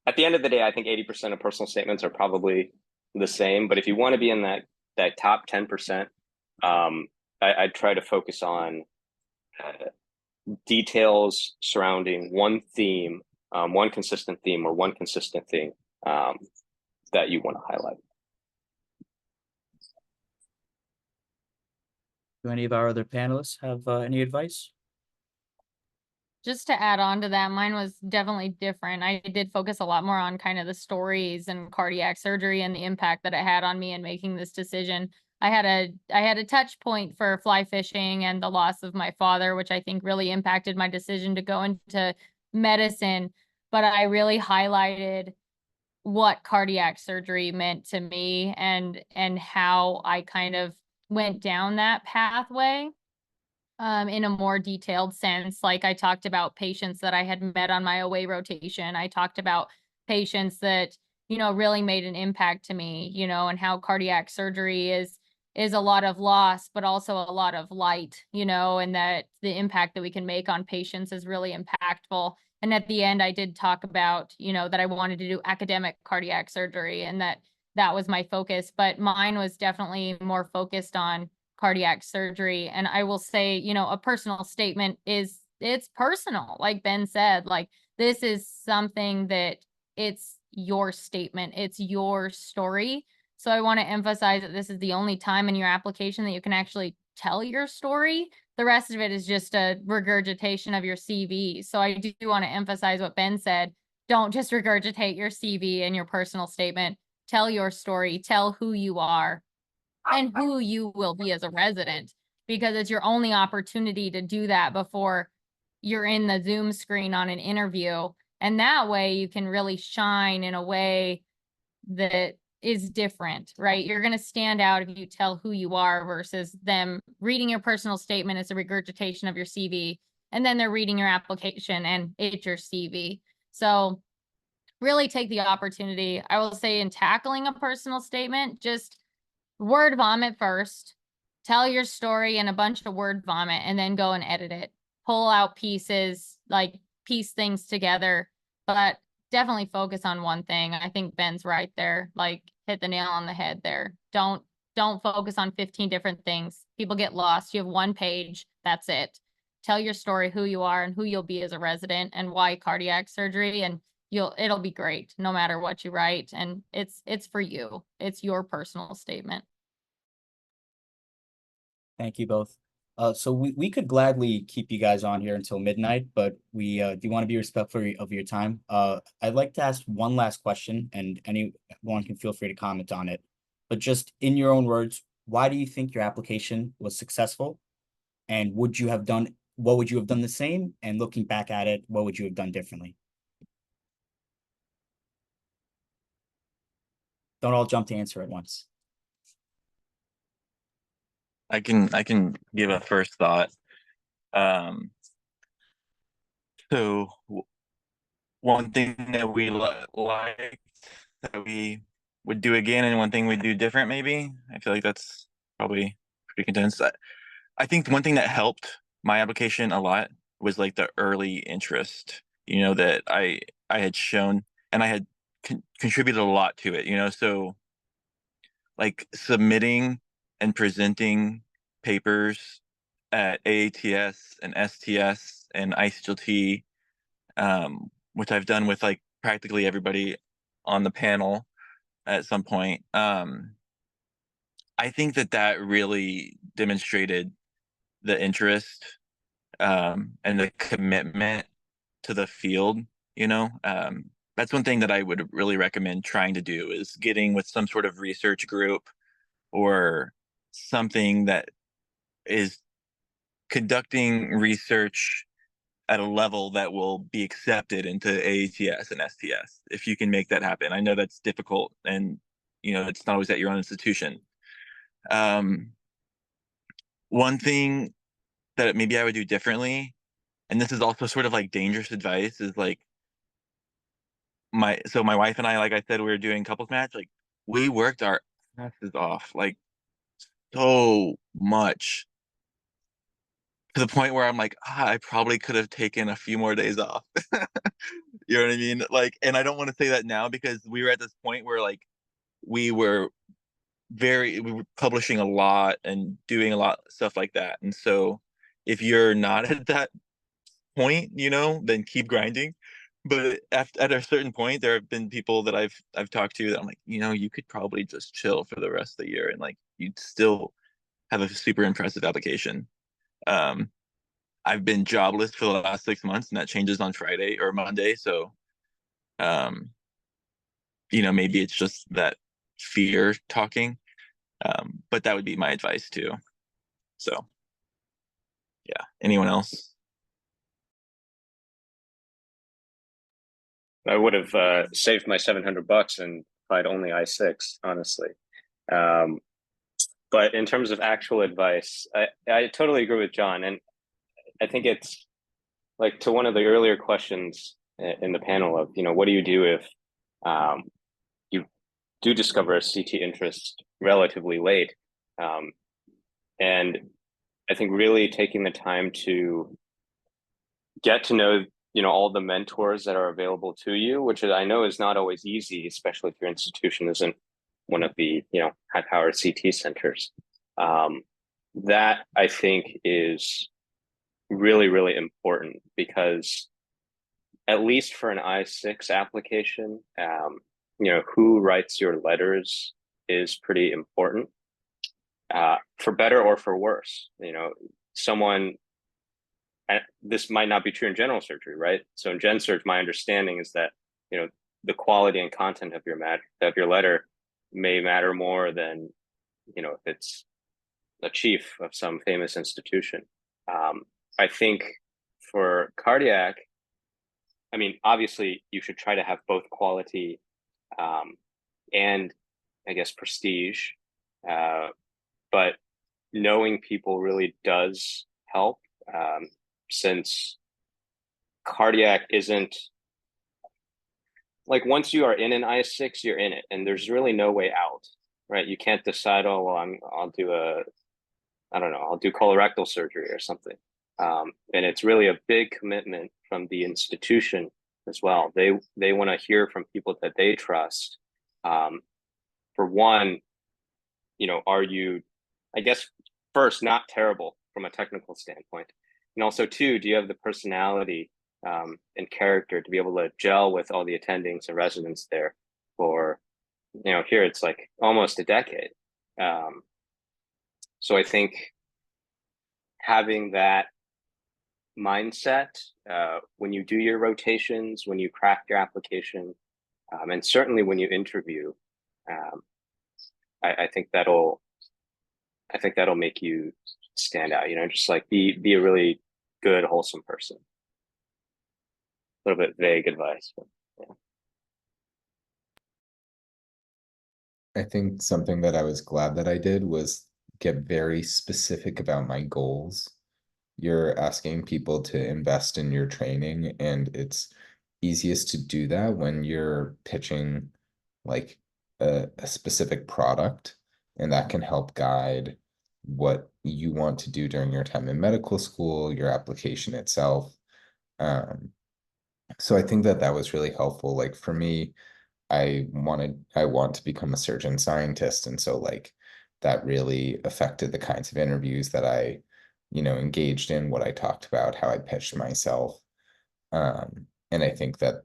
At the end of the day, I think 80% of personal statements are probably the same. But if you want to be in that top 10%, I'd try to focus on details surrounding one theme, one consistent theme or one consistent thing that you want to highlight. Do any of our other panelists have any advice? Just to add on to that, mine was definitely different. I did focus a lot more on kind of the stories and cardiac surgery and the impact that it had on me in making this decision. I had a touch point for fly fishing and the loss of my father, which I think really impacted my decision to go into medicine. But I really highlighted what cardiac surgery meant to me and how I kind of went down that pathway. In a more detailed sense. Like I talked about patients that I had met on my away rotation. I talked about patients that, really made an impact to me, and how cardiac surgery is a lot of loss, but also a lot of light, and that the impact that we can make on patients is really impactful. And at the end, I did talk about, that I wanted to do academic cardiac surgery and that that was my focus, but mine was definitely more focused on cardiac surgery. And I will say, you know, a personal statement it's personal. Like Ben said, like this is something that it's your statement, it's your story. So I want to emphasize that this is the only time in your application that you can actually tell your story. The rest of it is just a regurgitation of your CV. So I do want to emphasize what Ben said. Don't just regurgitate your CV and your personal statement. Tell your story, tell who you are and who you will be as a resident, because it's your only opportunity to do that before you're in the Zoom screen on an interview. And that way you can really shine in a way that is different, right? You're going to stand out if you tell who you are versus them reading your personal statement as a regurgitation of your CV, and then they're reading your application and it's your CV. So really take the opportunity. I will say in tackling a personal statement, just word vomit first, tell your story in a bunch of word vomit, and then go and edit it. Pull out pieces, like piece things together, but definitely focus on one thing. I think Ben's right there, like hit the nail on the head there. Don't focus on 15 different things. People get lost. You have one page, that's it. Tell your story, who you are and who you'll be as a resident and why cardiac surgery, and it'll be great no matter what you write. And it's for you. It's your personal statement. Thank you both. So we could gladly keep you guys on here until midnight, but we do want to be respectful of your time. I'd like to ask one last question, and anyone can feel free to comment on it. But just in your own words, why do you think your application was successful? And what would you have done the same? And looking back at it, what would you have done differently? Don't all jump to answer at once. I can give a first thought. So one thing that we liked that we would do again, and one thing we'd do different, maybe. I feel like that's probably pretty condensed. I think one thing that helped my application a lot was like the early interest, that I had shown, and I had contributed a lot to it, so like submitting and presenting papers at AATS and STS and ICLT, which I've done with like practically everybody on the panel at some point. I think that really demonstrated the interest and the commitment to the field. That's one thing that I would really recommend trying to do, is getting with some sort of research group or something that is conducting research at a level that will be accepted into AATS and STS. If you can make that happen. I know that's difficult, and it's not always at your own institution. One thing that maybe I would do differently, and this is also sort of like dangerous advice, is like my wife and I, like I said, we were doing couples match. Like we worked our asses off, like so much, to the point where I'm like, I probably could have taken a few more days off. You know what I mean? Like, and I don't want to say that now, because we were at this point where like we were publishing a lot and doing a lot of stuff like that. And so if you're not at that point, then keep grinding. But at a certain point, there have been people that I've talked to that I'm like, you could probably just chill for the rest of the year and like you'd still have a super impressive application. I've been jobless for the last 6 months, and that changes on Friday or Monday. So, maybe it's just that fear talking. But that would be my advice too. So, yeah. Anyone else? I would have saved my $700 and applied only I6, honestly. But in terms of actual advice, I totally agree with John. And I think it's like to one of the earlier questions in the panel of, what do you do if you do discover a CT interest relatively late? And I think really taking the time to get to know, all the mentors that are available to you, which I know is not always easy, especially if your institution isn't one of the, high-powered CT centers. That I think is really, really important, because at least for an I6 application, who writes your letters is pretty important, for better or for worse. This might not be true in general surgery, right? So in gen surg, my understanding is that, the quality and content of your letter may matter more than, if it's a chief of some famous institution. I think for cardiac, I mean, obviously you should try to have both quality, and I guess prestige, but knowing people really does help, since cardiac isn't like, once you are in an I6, you're in it, and there's really no way out, right? You can't decide, oh, well, I'll do colorectal surgery or something. And it's really a big commitment from the institution as well. They want to hear from people that they trust. For one, are you, I guess, first, not terrible from a technical standpoint, and also two, do you have the personality and character to be able to gel with all the attendings and residents there for, here it's like almost a decade. So I think having that mindset when you do your rotations, when you craft your application, and certainly when you interview, I think that'll make you stand out. Just like be a really good, wholesome person. A little bit vague advice, but yeah. I think something that I was glad that I did was get very specific about my goals. You're asking people to invest in your training, and it's easiest to do that when you're pitching like a specific product, and that can help guide what you want to do during your time in medical school, your application itself. So I think that was really helpful. Like for me, I want to become a surgeon scientist. And so like that really affected the kinds of interviews that I, engaged in, what I talked about, how I pitched myself. And I think that,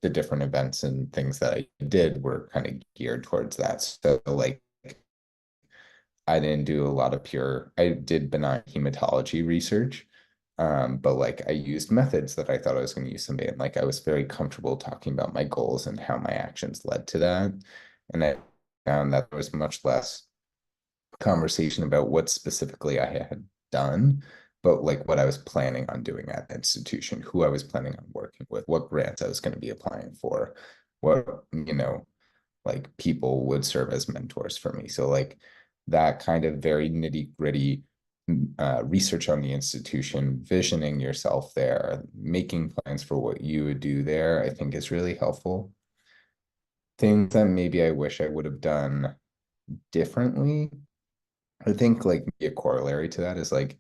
the different events and things that I did were kind of geared towards that. So like I didn't do a lot of I did benign hematology research. But like I used methods that I thought I was going to use someday. And like I was very comfortable talking about my goals and how my actions led to that. And I found that there was much less conversation about what specifically I had done, but like what I was planning on doing at the institution, who I was planning on working with, what grants I was going to be applying for, what, like people would serve as mentors for me. So like that kind of very nitty-gritty research on the institution, visioning yourself there, making plans for what you would do there, I think is really helpful. Things that maybe I wish I would have done differently. I think like a corollary to that is like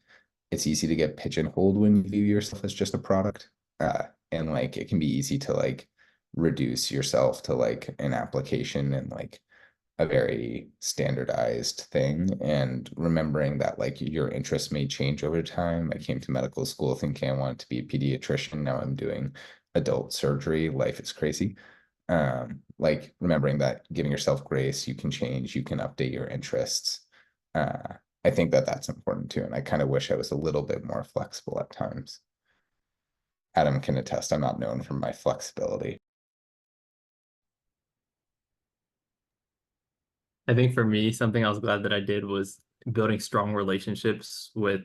it's easy to get pigeonholed when you view yourself as just a product. And like it can be easy to like reduce yourself to like an application and like a very standardized thing, and remembering that like your interests may change over time. I came to medical school thinking I wanted to be a pediatrician. Now I'm doing adult surgery. Life is crazy. Like remembering that, giving yourself grace, you can change, you can update your interests. I think that that's important too. And I kind of wish I was a little bit more flexible at times. Adam can attest, I'm not known for my flexibility. I think for me, something I was glad that I did was building strong relationships with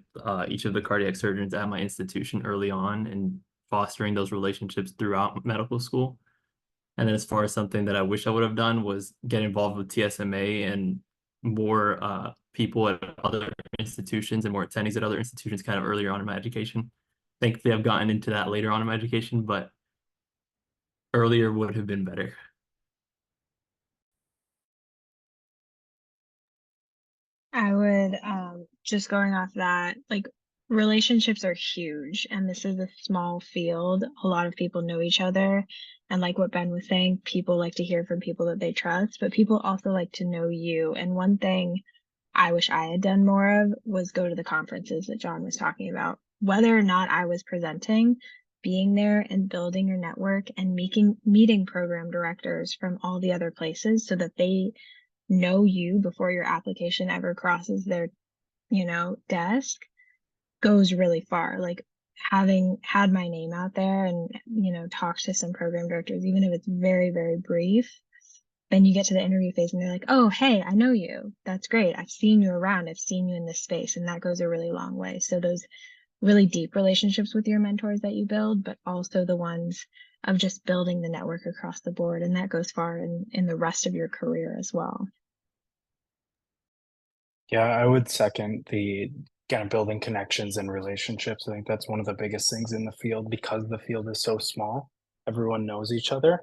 each of the cardiac surgeons at my institution early on, and fostering those relationships throughout medical school. And then as far as something that I wish I would have done was get involved with TSMA and more people at other institutions and more attendees at other institutions kind of earlier on in my education. Thankfully, I've gotten into that later on in my education, but earlier would have been better. I would just going off that, like relationships are huge, and this is a small field. A lot of people know each other. And like what Ben was saying, people like to hear from people that they trust, but people also like to know you. And one thing I wish I had done more of was go to the conferences that John was talking about. Whether or not I was presenting, being there and building your network and meeting program directors from all the other places so that they know you before your application ever crosses their, desk goes really far. Like having had my name out there and, talked to some program directors, even if it's very, very brief, then you get to the interview phase and they're like, oh, hey, I know you. That's great. I've seen you around. I've seen you in this space. And that goes a really long way. So those really deep relationships with your mentors that you build, but also the ones of just building the network across the board. And that goes far in the rest of your career as well. Yeah, I would second the kind of building connections and relationships. I think that's one of the biggest things in the field because the field is so small. Everyone knows each other.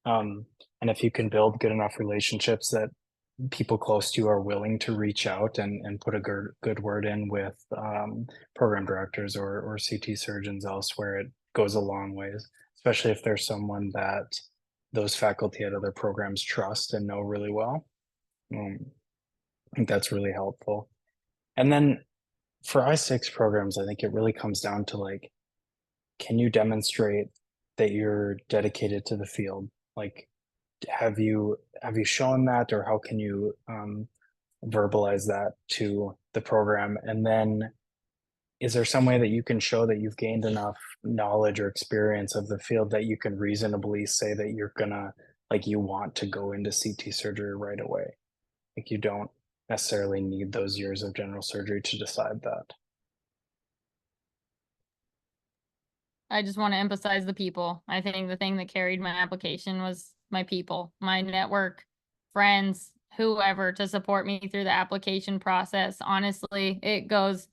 And if you can build good enough relationships that people close to you are willing to reach out and put a good word in with program directors or CT surgeons elsewhere, it goes a long ways, especially if there's someone that those faculty at other programs trust and know really well. I think that's really helpful. And then for I6 programs, I think it really comes down to like, can you demonstrate that you're dedicated to the field? Like, have you shown that, or how can you verbalize that to the program? And then is there some way that you can show that you've gained enough knowledge or experience of the field that you can reasonably say that you're gonna, like, you want to go into CT surgery right away? Like, you don't necessarily need those years of general surgery to decide that. I just want to emphasize the people. I think the thing that carried my application was my people, my network, friends, whoever to support me through the application process. Honestly, it goes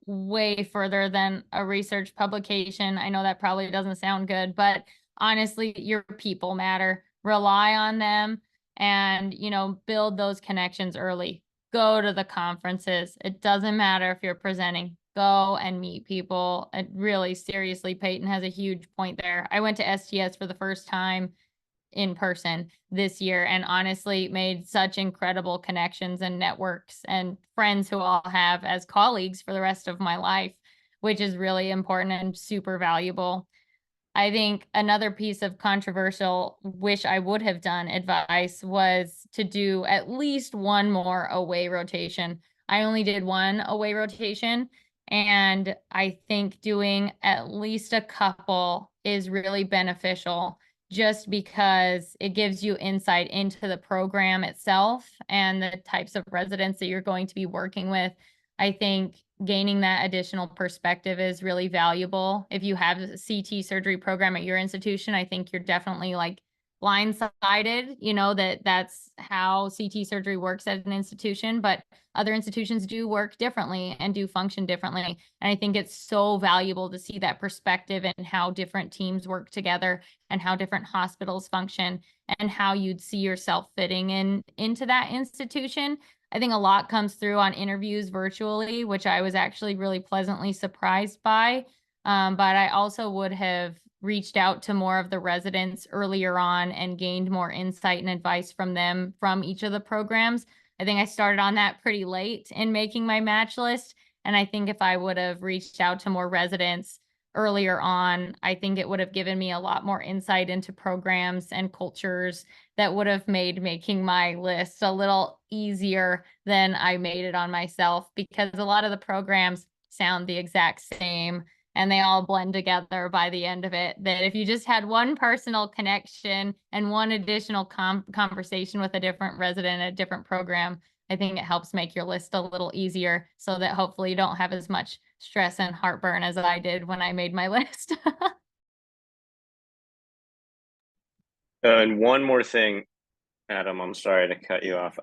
way further than a research publication. I know that probably doesn't sound good, but honestly, your people matter. Rely on them and, build those connections early. Go to the conferences. It doesn't matter if you're presenting. Go and meet people. And really, seriously, Peyton has a huge point there. I went to STS for the first time in person this year and honestly made such incredible connections and networks and friends who I'll have as colleagues for the rest of my life, which is really important and super valuable. I think another piece of controversial, wish I would have done advice was to do at least one more away rotation. I only did one away rotation, and I think doing at least a couple is really beneficial just because it gives you insight into the program itself and the types of residents that you're going to be working with. I think gaining that additional perspective is really valuable. If you have a CT surgery program at your institution, I think you're definitely like blindsided, that's how CT surgery works at an institution, but other institutions do work differently and do function differently. And I think it's so valuable to see that perspective and how different teams work together and how different hospitals function and how you'd see yourself fitting into that institution. I think a lot comes through on interviews virtually, which I was actually really pleasantly surprised by. But I also would have reached out to more of the residents earlier on and gained more insight and advice from them from each of the programs. I think I started on that pretty late in making my match list. And I think if I would have reached out to more residents earlier on, I think it would have given me a lot more insight into programs and cultures that would have made making my list a little easier than I made it on myself, because a lot of the programs sound the exact same and they all blend together by the end of it. That if you just had one personal connection and one additional conversation with a different resident at a different program, I think it helps make your list a little easier so that hopefully you don't have as much stress and heartburn as I did when I made my list. And one more thing, Adam, I'm sorry to cut you off.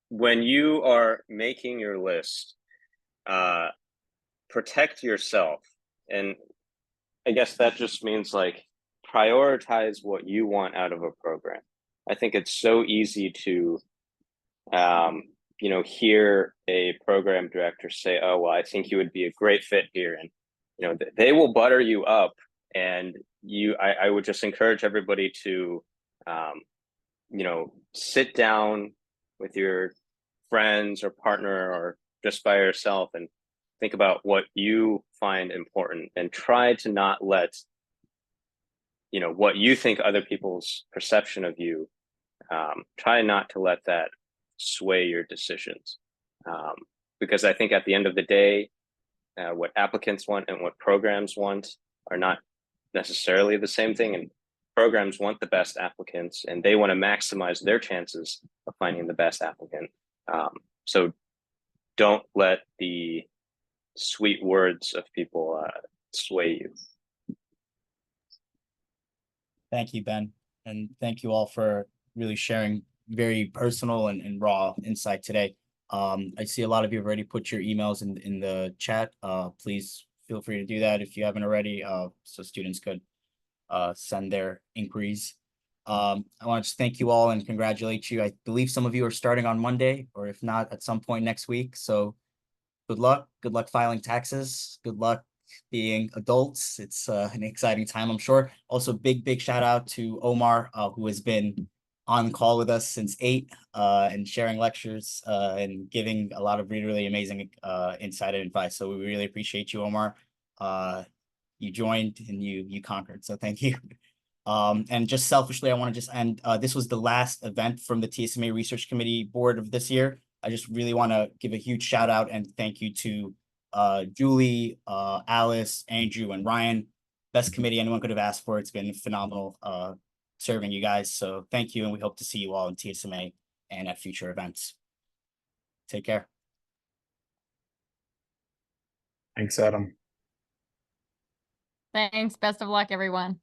When you are making your list, protect yourself. And I guess that just means like prioritize what you want out of a program. I think it's so easy to hear a program director say, "Oh, well, I think you would be a great fit here," and they will butter you up, and I would just encourage everybody to, sit down with your friends or partner or just by yourself and think about what you find important and try to not let what you think other people's perception of you, try not to let that sway your decisions, because I think at the end of the day, what applicants want and what programs want are not necessarily the same thing, and programs want the best applicants and they want to maximize their chances of finding the best applicant. So don't let the sweet words of people sway you. Thank you, Ben. And thank you all for really sharing very personal and raw insight today. I see a lot of you have already put your emails in the chat. Please feel free to do that if you haven't already, so students could send their inquiries. I want to just thank you all and congratulate you. I believe some of you are starting on Monday, or if not, at some point next week. So good luck. Good luck filing taxes. Good luck being adults. It's an exciting time, I'm sure. Also, big shout out to Omar, who has been on call with us since 8 and sharing lectures and giving a lot of really amazing insight and advice. So we really appreciate you, Omar. You joined and you conquered. So thank you. And just selfishly, I want to just end. This was the last event from the TSMA Research Committee Board of this year. I just really want to give a huge shout out and thank you to Julie, Alice, Andrew, and Ryan. Best committee anyone could have asked for. It's been phenomenal serving you guys. So thank you, and we hope to see you all in TSMA and at future events. Take care. Thanks, Adam. Thanks. Best of luck, everyone.